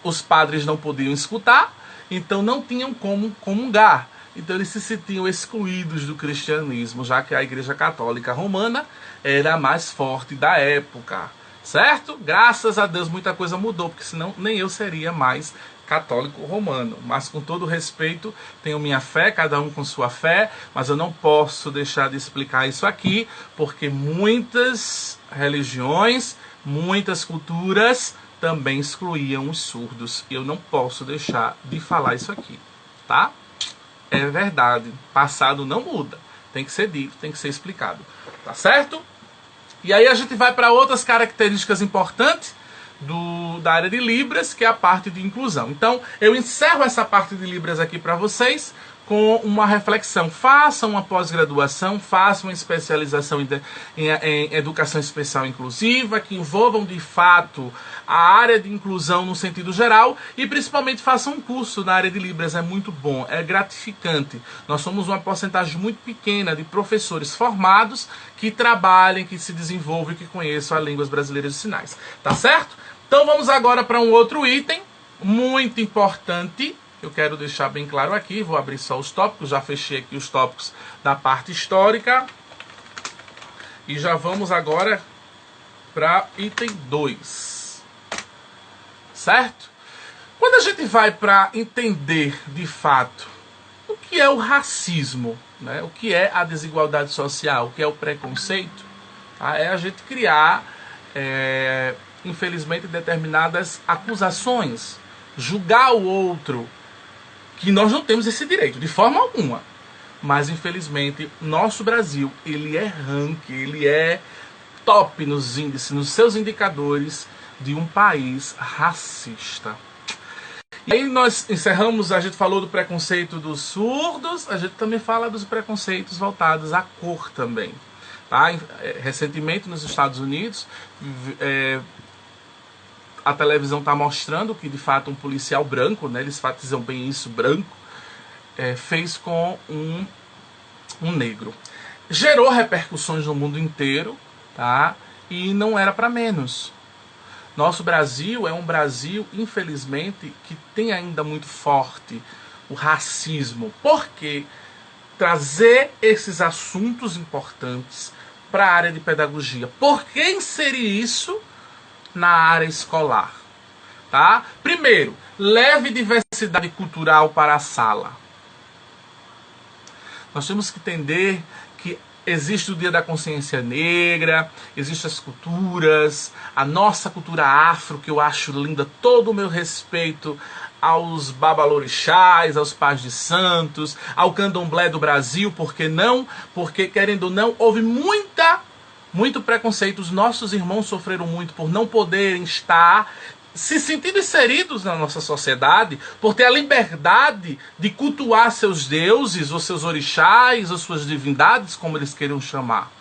os padres não podiam escutar, então não tinham como comungar. Então eles se sentiam excluídos do cristianismo, já que a Igreja Católica Romana era a mais forte da época, certo? Graças a Deus muita coisa mudou, porque senão nem eu seria mais católico romano. Mas com todo respeito, tenho minha fé, cada um com sua fé, mas eu não posso deixar de explicar isso aqui, porque muitas religiões, muitas culturas também excluíam os surdos. E eu não posso deixar de falar isso aqui, tá? É verdade, passado não muda, tem que ser dito, tem que ser explicado, tá certo? E aí a gente vai para outras características importantes da área de Libras, que é a parte de inclusão. Então, eu encerro essa parte de Libras aqui para vocês com uma reflexão. Façam uma pós-graduação, façam uma especialização em educação especial inclusiva, que envolvam de fato a área de inclusão no sentido geral, e principalmente façam um curso na área de Libras. É muito bom, é gratificante. Nós somos uma porcentagem muito pequena de professores formados que trabalhem, que se desenvolvem, que conheçam as línguas brasileiras de sinais. Tá certo? Então vamos agora para um outro item muito importante. Eu quero deixar bem claro aqui, vou abrir só os tópicos, já fechei aqui os tópicos da parte histórica. E já vamos agora para item 2. Certo? Quando a gente vai para entender de fato o que é o racismo, né? O que é a desigualdade social, o que é o preconceito, tá? É a gente criar, infelizmente, determinadas acusações, julgar o outro, que nós não temos esse direito, de forma alguma. Mas, infelizmente, nosso Brasil, ele é ranking, ele é top nos índices, nos seus indicadores de um país racista. E aí nós encerramos, a gente falou do preconceito dos surdos, a gente também fala dos preconceitos voltados à cor também. Tá? Recentemente, nos Estados Unidos, a televisão está mostrando que, de fato, um policial branco, né, eles enfatizam bem isso, branco, fez com um negro. Gerou repercussões no mundo inteiro, tá? E não era para menos. Nosso Brasil é um Brasil, infelizmente, que tem ainda muito forte o racismo. Por quê? trazer esses assuntos importantes para a área de pedagogia. Por que inserir isso na área escolar? Tá? Primeiro, leve diversidade cultural para a sala. Nós temos que entender que existe o Dia da Consciência Negra, existem as culturas, a nossa cultura afro, que eu acho linda, todo o meu respeito aos babalorixás, aos pais de santos, ao candomblé do Brasil, por que não? Porque, querendo ou não, houve muito preconceito. Os nossos irmãos sofreram muito por não poderem estar se sentindo inseridos na nossa sociedade, por ter a liberdade de cultuar seus deuses, ou seus orixás, ou suas divindades, como eles queiram chamar.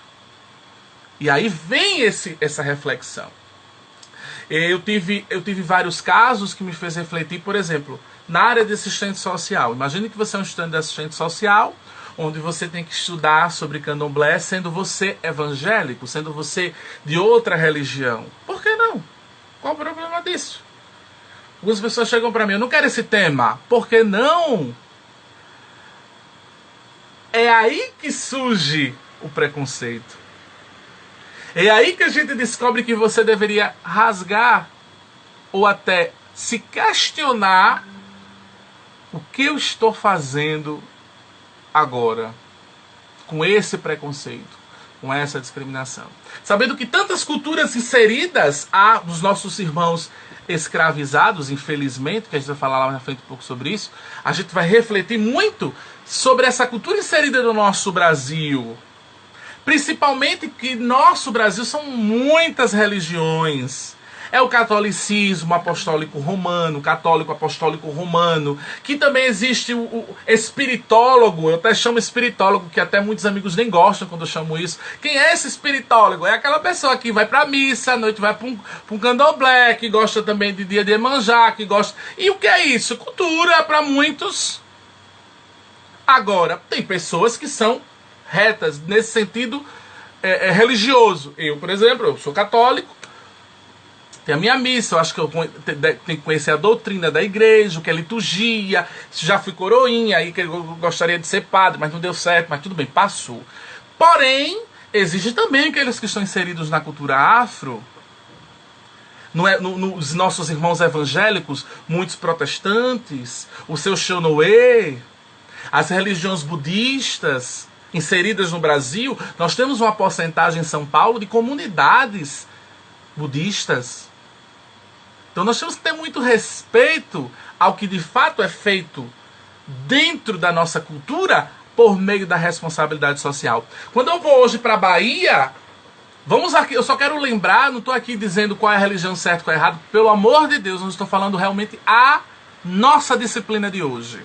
E aí vem essa reflexão. Eu tive vários casos que me fez refletir, por exemplo, na área de assistente social. Imagine que você é um estudante de assistente social, onde você tem que estudar sobre candomblé, sendo você evangélico, sendo você de outra religião. Por que não? Qual o problema disso? Algumas pessoas chegam para mim, eu não quero esse tema. Por que não? É aí que surge o preconceito. É aí que a gente descobre que você deveria rasgar ou até se questionar o que eu estou fazendo agora com esse preconceito, com essa discriminação. Sabendo que tantas culturas inseridas há dos nossos irmãos escravizados, infelizmente, que a gente vai falar lá na frente um pouco sobre isso, a gente vai refletir muito sobre essa cultura inserida no nosso Brasil. Principalmente que nosso Brasil são muitas religiões. É o catolicismo apostólico romano, católico apostólico romano, que também existe o espiritólogo, eu até chamo espiritólogo, que até muitos amigos nem gostam quando eu chamo isso. Quem é esse espiritólogo? É aquela pessoa que vai pra missa, à noite vai pra um candomblé, que gosta também de dia de Iemanjá, que gosta... E o que é isso? Cultura para muitos. Agora, tem pessoas que são retas nesse sentido religioso. Eu, por exemplo, eu sou católico, tem a minha missa, eu acho que eu tenho que conhecer a doutrina da igreja, o que é liturgia, já fui coroinha, aí que eu gostaria de ser padre, mas não deu certo, mas tudo bem, passou. Porém, existe também aqueles que estão inseridos na cultura afro, nos nossos irmãos evangélicos, muitos protestantes, o seu Shonoe, as religiões budistas inseridas no Brasil. Nós temos uma porcentagem em São Paulo de comunidades budistas. Então nós temos que ter muito respeito ao que de fato é feito dentro da nossa cultura por meio da responsabilidade social. Quando eu vou hoje para a Bahia, vamos aqui, eu só quero lembrar, não estou aqui dizendo qual é a religião certa ou qual é errada, pelo amor de Deus, não estou falando realmente a nossa disciplina de hoje,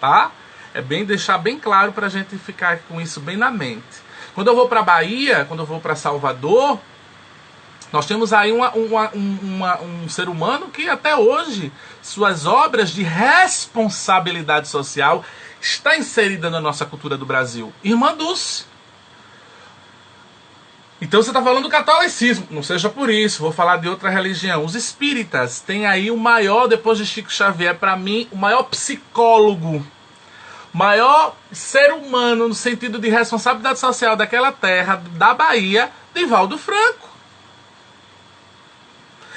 tá? É bem deixar bem claro para a gente ficar com isso bem na mente. Quando eu vou para a Bahia, quando eu vou para Salvador, nós temos aí um ser humano que até hoje, suas obras de responsabilidade social está inserida na nossa cultura do Brasil. Irmã Dulce. Então você está falando do catolicismo, não seja por isso, vou falar de outra religião. Os espíritas têm aí o maior, depois de Chico Xavier, para mim, o maior psicólogo, maior ser humano no sentido de responsabilidade social daquela terra, da Bahia, Divaldo Franco.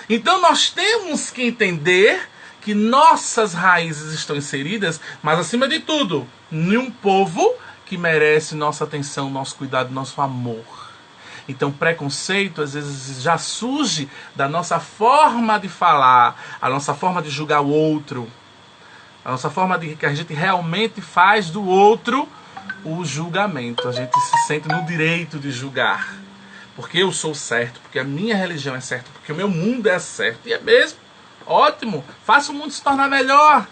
Então nós temos que entender que nossas raízes estão inseridas, mas acima de tudo, em um povo que merece nossa atenção, nosso cuidado, nosso amor. Então preconceito às vezes já surge da nossa forma de falar, a nossa forma de julgar o outro, a nossa forma de que a gente realmente faz do outro o julgamento. A gente se sente no direito de julgar. Porque eu sou certo, porque a minha religião é certa, porque o meu mundo é certo. E é mesmo. Ótimo. Faça o mundo se tornar melhor.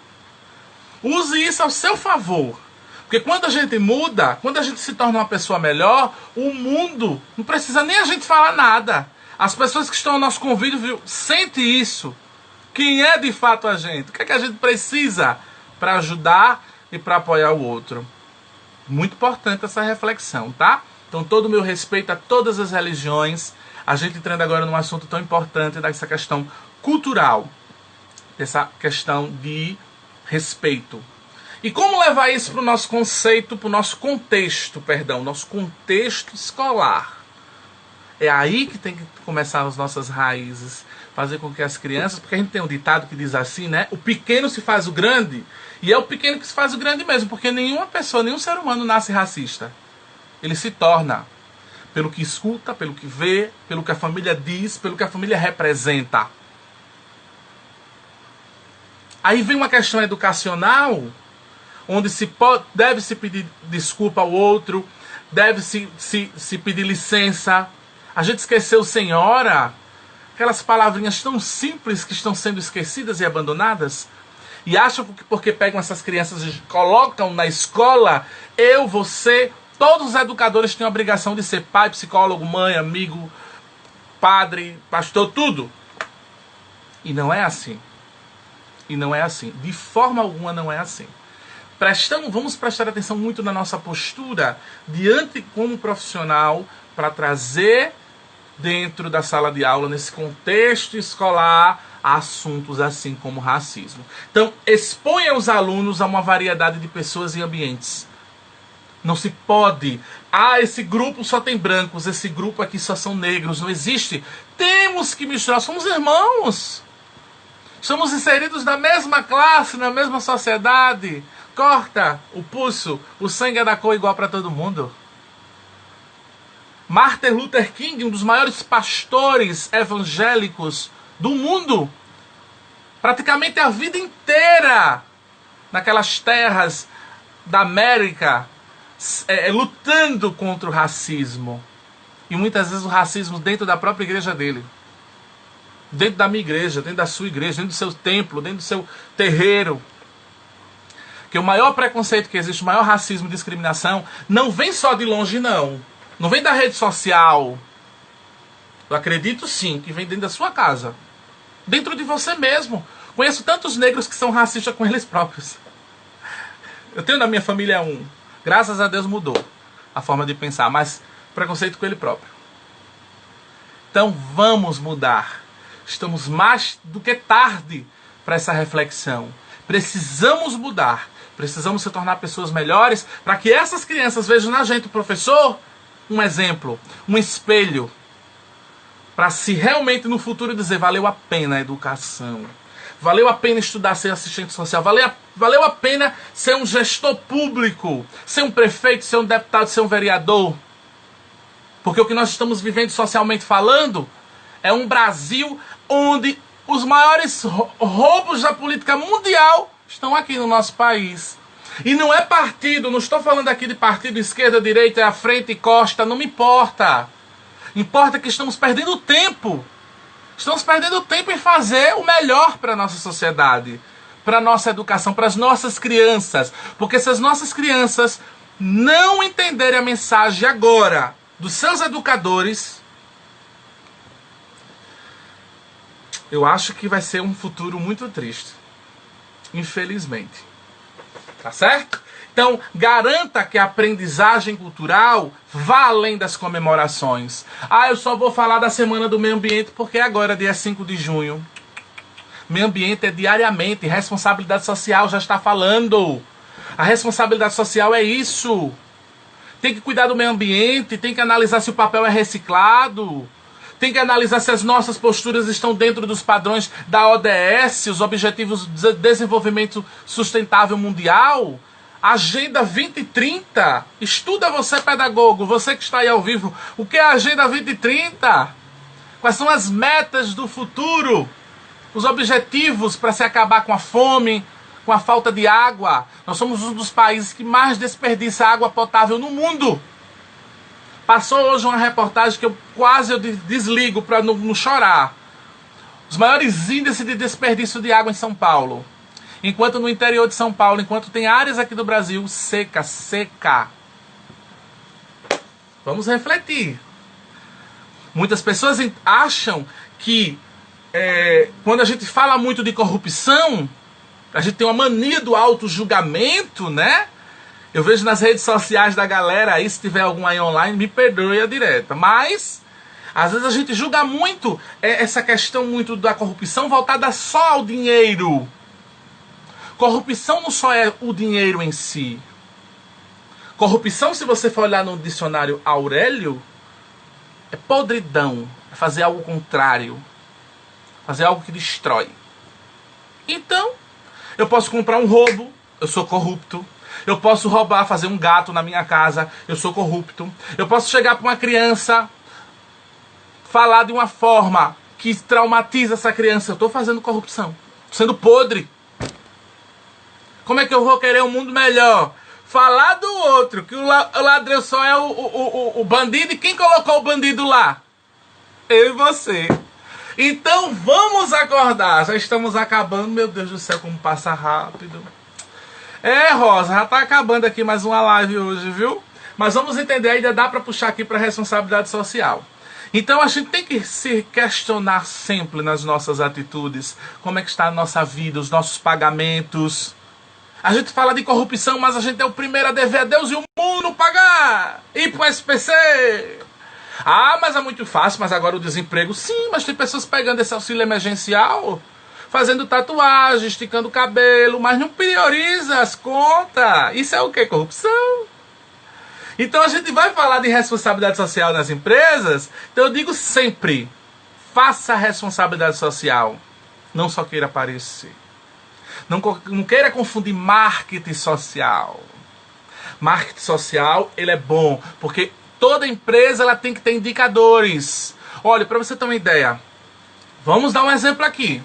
Use isso ao seu favor. Porque quando a gente muda, quando a gente se torna uma pessoa melhor, o mundo não precisa nem a gente falar nada. As pessoas que estão no nosso convívio sentem isso. Quem é de fato a gente? O que é que a gente precisa para ajudar e para apoiar o outro? Muito importante essa reflexão, tá? Então todo o meu respeito a todas as religiões. A gente entrando agora num assunto tão importante dessa questão cultural, dessa questão de respeito. E como levar isso para o nosso conceito, para o nosso contexto, nosso contexto escolar? É aí que tem que começar as nossas raízes, fazer com que as crianças, porque a gente tem um ditado que diz assim, né? O pequeno se faz o grande, e é o pequeno que se faz o grande mesmo, porque nenhuma pessoa, nenhum ser humano nasce racista. Ele se torna, pelo que escuta, pelo que vê, pelo que a família diz, pelo que a família representa. Aí vem uma questão educacional, onde deve-se pedir desculpa ao outro, deve-se pedir licença. A gente esqueceu senhora, aquelas palavrinhas tão simples que estão sendo esquecidas e abandonadas, e acham que porque pegam essas crianças e colocam na escola, você, todos os educadores têm a obrigação de ser pai, psicólogo, mãe, amigo, padre, pastor, tudo. E não é assim. E não é assim. De forma alguma não é assim. Vamos prestar atenção muito na nossa postura diante como profissional para trazer dentro da sala de aula, nesse contexto escolar, assuntos assim como racismo. Então, exponha os alunos a uma variedade de pessoas e ambientes. Não se pode, esse grupo só tem brancos, esse grupo aqui só são negros, não existe. Temos que misturar, somos irmãos. Somos inseridos na mesma classe, na mesma sociedade. Corta o pulso, o sangue é da cor igual para todo mundo. Martin Luther King, um dos maiores pastores evangélicos do mundo, praticamente a vida inteira naquelas terras da América, lutando contra o racismo. E muitas vezes o racismo dentro da própria igreja dele. Dentro da minha igreja, dentro da sua igreja, dentro do seu templo, dentro do seu terreiro. Que o maior preconceito que existe, o maior racismo e discriminação, não vem só de longe, não. Não vem da rede social. Eu acredito sim que vem dentro da sua casa. Dentro de você mesmo. Conheço tantos negros que são racistas com eles próprios. Eu tenho na minha família um. Graças a Deus mudou a forma de pensar, mas preconceito com ele próprio. Então vamos mudar. Estamos mais do que tarde para essa reflexão. Precisamos mudar. Precisamos se tornar pessoas melhores para que essas crianças vejam na gente, o professor, um exemplo, um espelho. Para se realmente no futuro dizer, valeu a pena a educação. Valeu a pena estudar, ser assistente social. Valeu a pena ser um gestor público. Ser um prefeito, ser um deputado, ser um vereador. Porque o que nós estamos vivendo socialmente falando é um Brasil onde os maiores roubos da política mundial estão aqui no nosso país. E não é partido, não estou falando aqui de partido esquerda, direita, é a frente e costa, não me importa. Importa que estamos perdendo tempo. Estamos perdendo tempo em fazer o melhor para a nossa sociedade, para a nossa educação, para as nossas crianças. Porque se as nossas crianças não entenderem a mensagem agora dos seus educadores, eu acho que vai ser um futuro muito triste. Infelizmente. Tá certo? Então, garanta que a aprendizagem cultural vá além das comemorações. Eu só vou falar da Semana do Meio Ambiente porque agora, dia 5 de junho. Meio ambiente é diariamente. Responsabilidade social já está falando. A responsabilidade social é isso. Tem que cuidar do meio ambiente, tem que analisar se o papel é reciclado. Tem que analisar se as nossas posturas estão dentro dos padrões da ODS, os Objetivos de Desenvolvimento Sustentável Mundial. Agenda 2030. Estuda você, pedagogo, você que está aí ao vivo. O que é a Agenda 2030? Quais são as metas do futuro? Os objetivos para se acabar com a fome, com a falta de água. Nós somos um dos países que mais desperdiça água potável no mundo. Passou hoje uma reportagem que eu quase desligo para não chorar. Os maiores índices de desperdício de água em São Paulo. Enquanto no interior de São Paulo, enquanto tem áreas aqui do Brasil seca. Vamos refletir. Muitas pessoas acham que quando a gente fala muito de corrupção, a gente tem uma mania do auto-julgamento, né? Eu vejo nas redes sociais da galera aí, se tiver algum aí online, me perdoe a direta. Mas, às vezes a gente julga muito essa questão muito da corrupção voltada só ao dinheiro. Corrupção não só é o dinheiro em si. Corrupção, se você for olhar no dicionário Aurélio, é podridão, é fazer algo contrário, fazer algo que destrói. Então, eu posso comprar um roubo, eu sou corrupto. Eu posso roubar, fazer um gato na minha casa, eu sou corrupto. Eu posso chegar para uma criança, falar de uma forma que traumatiza essa criança, eu estou fazendo corrupção, sendo podre. Como é que eu vou querer um mundo melhor? Falar do outro, que o ladrão só é o bandido, e quem colocou o bandido lá? Eu e você. Então vamos acordar, já estamos acabando, meu Deus do céu, como passa rápido. Rosa, já tá acabando aqui mais uma live hoje, viu? Mas vamos entender, ainda dá para puxar aqui para responsabilidade social. Então a gente tem que se questionar sempre nas nossas atitudes, como é que está a nossa vida, os nossos pagamentos. A gente fala de corrupção, mas a gente é o primeiro a dever a Deus e o mundo pagar. Ir pro SPC. Ah, mas é muito fácil, mas agora o desemprego. Sim, mas tem pessoas pegando esse auxílio emergencial, fazendo tatuagem, esticando o cabelo, mas não prioriza as contas. Isso é o quê? Corrupção. Então a gente vai falar de responsabilidade social nas empresas. Então eu digo sempre, faça responsabilidade social. Não só queira aparecer. Não queira confundir marketing social. Marketing social, ele é bom, porque toda empresa ela tem que ter indicadores. Olha, para você ter uma ideia, vamos dar um exemplo aqui.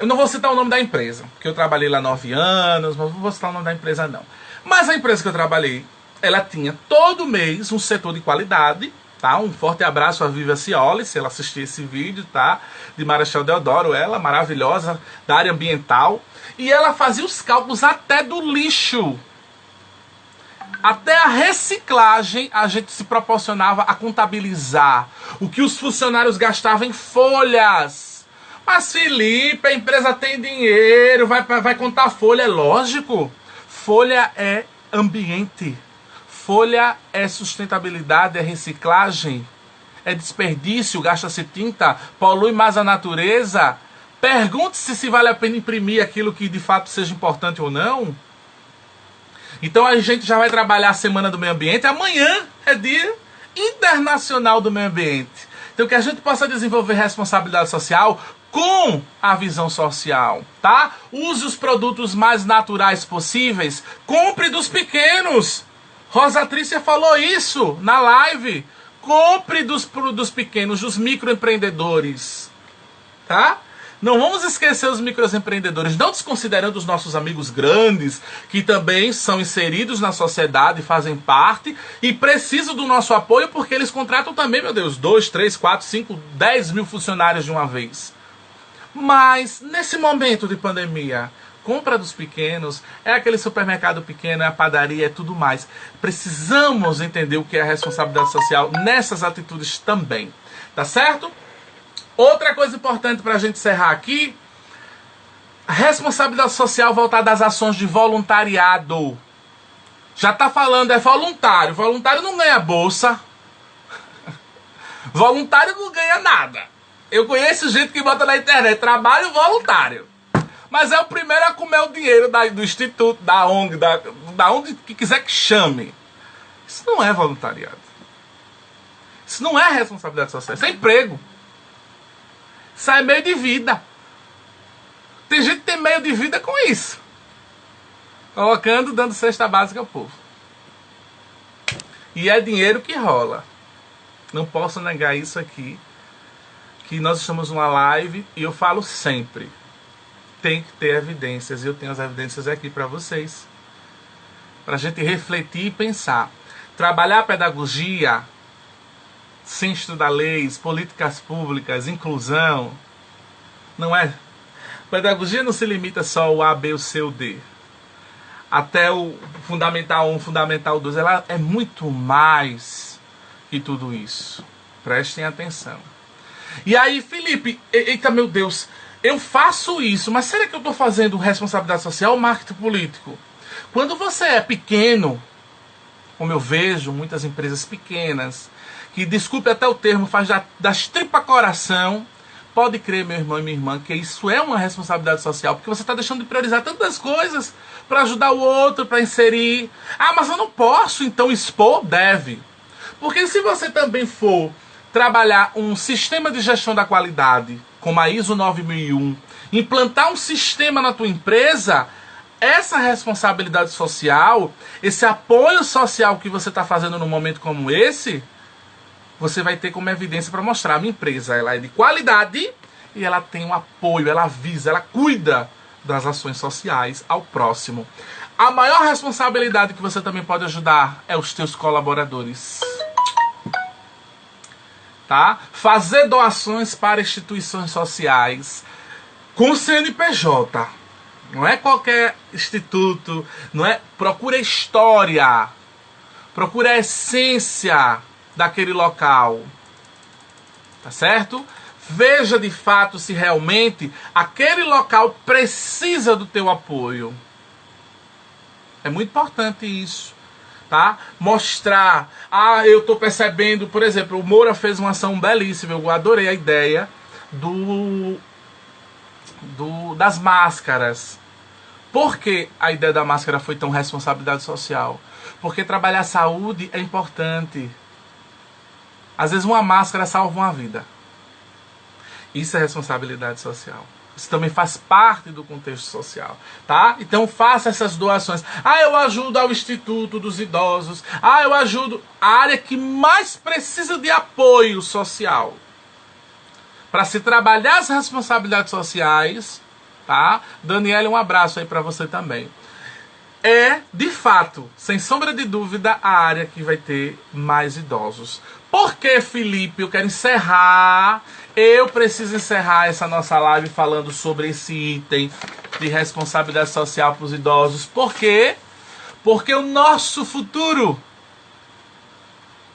Eu não vou citar o nome da empresa, porque eu trabalhei lá 9 anos, mas não vou citar o nome da empresa não. Mas a empresa que eu trabalhei, ela tinha todo mês um setor de qualidade, tá? Um forte abraço a Vivian Cioli, se ela assistir esse vídeo, tá? De Marechal Deodoro, ela, maravilhosa, da área ambiental. E ela fazia os cálculos até do lixo. Até a reciclagem, a gente se proporcionava a contabilizar o que os funcionários gastavam em folhas. Mas Felipe, a empresa tem dinheiro, vai contar folha, é lógico. Folha é ambiente. Folha é sustentabilidade, é reciclagem, é desperdício, gasta-se tinta, polui mais a natureza. Pergunte-se se vale a pena imprimir aquilo que de fato seja importante ou não. Então a gente já vai trabalhar a Semana do Meio Ambiente. Amanhã é Dia Internacional do Meio Ambiente. Então que a gente possa desenvolver responsabilidade social com a visão social, tá? Use os produtos mais naturais possíveis. Compre dos pequenos. Rosa Trícia falou isso na live. Compre dos pequenos, dos microempreendedores, tá? Não vamos esquecer os microempreendedores, não desconsiderando os nossos amigos grandes, que também são inseridos na sociedade, fazem parte e precisam do nosso apoio, porque eles contratam também, meu Deus, 2, 3, 4, 5, 10 mil funcionários de uma vez. Mas, nesse momento de pandemia, compra dos pequenos, é aquele supermercado pequeno, é a padaria, é tudo mais. Precisamos entender o que é a responsabilidade social nessas atitudes também, tá certo? Outra coisa importante para a gente encerrar aqui, a responsabilidade social voltada às ações de voluntariado. Já está falando, é voluntário. Voluntário não ganha bolsa. Voluntário não ganha nada. Eu conheço gente que bota na internet, trabalho voluntário. Mas é o primeiro a comer o dinheiro do instituto, da ONG, da onde que quiser que chame. Isso não é voluntariado. Isso não é responsabilidade social, isso é emprego. Isso é meio de vida. Tem gente que tem meio de vida com isso. Colocando, dando cesta básica ao povo. E é dinheiro que rola. Não posso negar isso aqui. Que nós estamos numa live e eu falo sempre. Tem que ter evidências. E eu tenho as evidências aqui para vocês. Para a gente refletir e pensar. Trabalhar a pedagogia sem estudar leis, políticas públicas, inclusão, não é? Pedagogia não se limita só ao A, B, o C, o D. Até o Fundamental 1, Fundamental 2, ela é muito mais que tudo isso. Prestem atenção. E aí, Felipe, eita meu Deus, eu faço isso, mas será que eu estou fazendo responsabilidade social ou marketing político? Quando você é pequeno, como eu vejo muitas empresas pequenas, que, desculpe até o termo, faz das tripa coração Pode crer, meu irmão e minha irmã, que isso é uma responsabilidade social, porque você está deixando de priorizar tantas coisas para ajudar o outro, para inserir. Ah, mas eu não posso, então expor? Deve. Porque se você também for trabalhar um sistema de gestão da qualidade, como a ISO 9001, implantar um sistema na tua empresa, essa responsabilidade social, esse apoio social que você está fazendo num momento como esse, você vai ter como evidência para mostrar: a minha empresa ela é de qualidade e ela tem um apoio, ela visa, ela cuida das ações sociais ao próximo. A maior responsabilidade que você também pode ajudar é os teus colaboradores. Tá? Fazer doações para instituições sociais com CNPJ. Não é qualquer instituto, não é. Procura a história, procura a essência daquele local, tá certo? Veja de fato se realmente aquele local precisa do teu apoio. É muito importante isso, tá? Mostrar, eu estou percebendo, por exemplo, o Moura fez uma ação belíssima, eu adorei a ideia das máscaras. Por que a ideia da máscara foi tão responsabilidade social? Porque trabalhar a saúde é importante. Às vezes uma máscara salva uma vida. Isso é responsabilidade social. Isso também faz parte do contexto social, tá? Então faça essas doações. Eu ajudo ao Instituto dos Idosos. Eu ajudo a área que mais precisa de apoio social. Para se trabalhar as responsabilidades sociais, tá? Daniela, um abraço aí para você também. É, de fato, sem sombra de dúvida, a área que vai ter mais idosos. Por que, Felipe? Eu quero encerrar. Eu preciso encerrar essa nossa live falando sobre esse item de responsabilidade social para os idosos. Por quê? Porque o nosso futuro,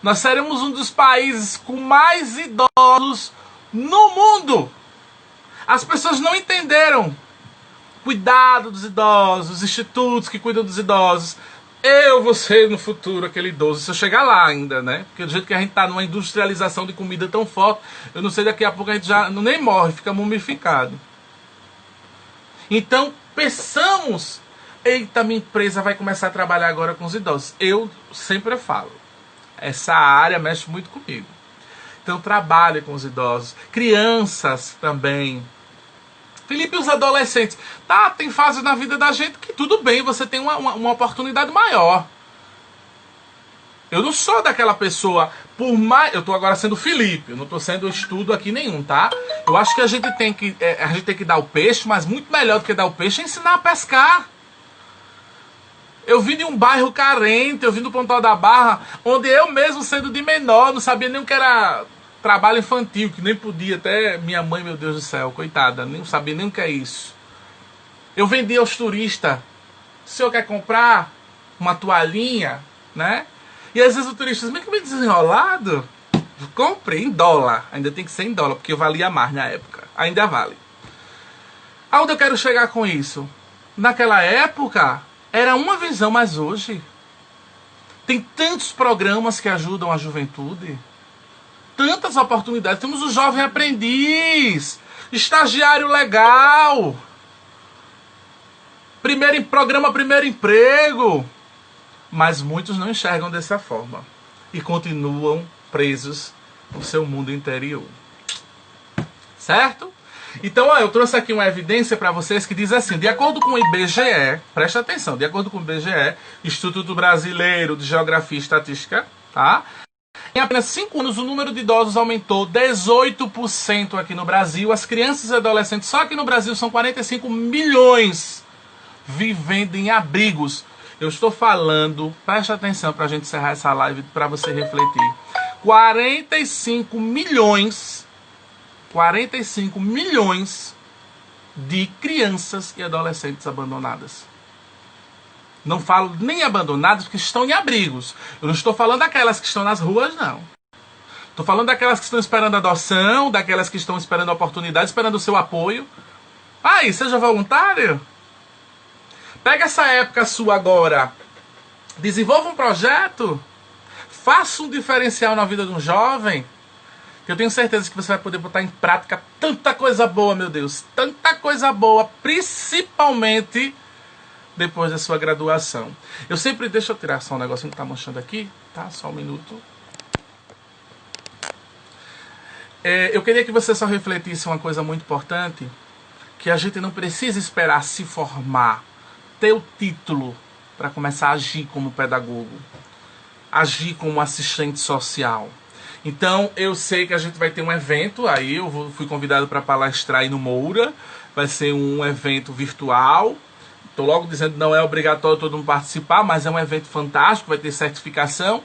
nós seremos um dos países com mais idosos no mundo. As pessoas não entenderam. Cuidado dos idosos, os institutos que cuidam dos idosos. Eu vou ser no futuro aquele idoso, se eu chegar lá ainda, né? Porque do jeito que a gente tá numa industrialização de comida tão forte, eu não sei, daqui a pouco a gente já nem morre, fica mumificado. Então, pensamos, eita, minha empresa vai começar a trabalhar agora com os idosos. Eu sempre falo, essa área mexe muito comigo. Então, trabalhe com os idosos. Crianças também. Felipe, os adolescentes. Tá, tem fase na vida da gente que tudo bem, você tem uma oportunidade maior. Eu não sou daquela pessoa, por mais... Eu tô agora sendo Felipe, eu não tô sendo estudo aqui nenhum, tá? Eu acho que a gente tem que dar o peixe, mas muito melhor do que dar o peixe é ensinar a pescar. Eu vim de um bairro carente, eu vim do Pontal da Barra, onde eu mesmo, sendo de menor, não sabia nem o que era trabalho infantil, que nem podia, até minha mãe, meu Deus do céu, coitada, nem sabia nem o que é isso. Eu vendia aos turistas. O senhor quer comprar uma toalhinha, né? E às vezes o turista diz, mas que me desenrolado. Comprei em dólar, ainda tem que ser em dólar, porque valia mais na época, ainda vale. Aonde eu quero chegar com isso? Naquela época, era uma visão, mas hoje tem tantos programas que ajudam a juventude. Tantas oportunidades. Temos o jovem aprendiz, estagiário legal, programa Primeiro Emprego. Mas muitos não enxergam dessa forma e continuam presos no seu mundo interior. Certo? Então, eu trouxe aqui uma evidência para vocês que diz assim, de acordo com o IBGE, presta atenção, de acordo com o IBGE, Instituto Brasileiro de Geografia e Estatística, tá? Em apenas 5 anos, o número de idosos aumentou 18% aqui no Brasil. As crianças e adolescentes, só aqui no Brasil, são 45 milhões vivendo em abrigos. Eu estou falando, preste atenção para a gente encerrar essa live, para você refletir. 45 milhões de crianças e adolescentes abandonadas. Não falo nem abandonadas, porque estão em abrigos. Eu não estou falando daquelas que estão nas ruas, não. Estou falando daquelas que estão esperando adoção, daquelas que estão esperando oportunidade, esperando o seu apoio. Aí, seja voluntário. Pega essa época sua agora. Desenvolva um projeto. Faça um diferencial na vida de um jovem. que eu tenho certeza que você vai poder botar em prática tanta coisa boa, meu Deus, tanta coisa boa, principalmente depois da sua graduação. Deixa eu tirar só um negocinho que tá manchando aqui, tá? Só um minuto. Eu queria que você só refletisse uma coisa muito importante, que a gente não precisa esperar se formar, ter o título para começar a agir como pedagogo, agir como assistente social. Então, eu sei que a gente vai ter um evento, aí fui convidado para palestrar aí no Moura, vai ser um evento virtual. Estou logo dizendo que não é obrigatório todo mundo participar, mas é um evento fantástico, vai ter certificação.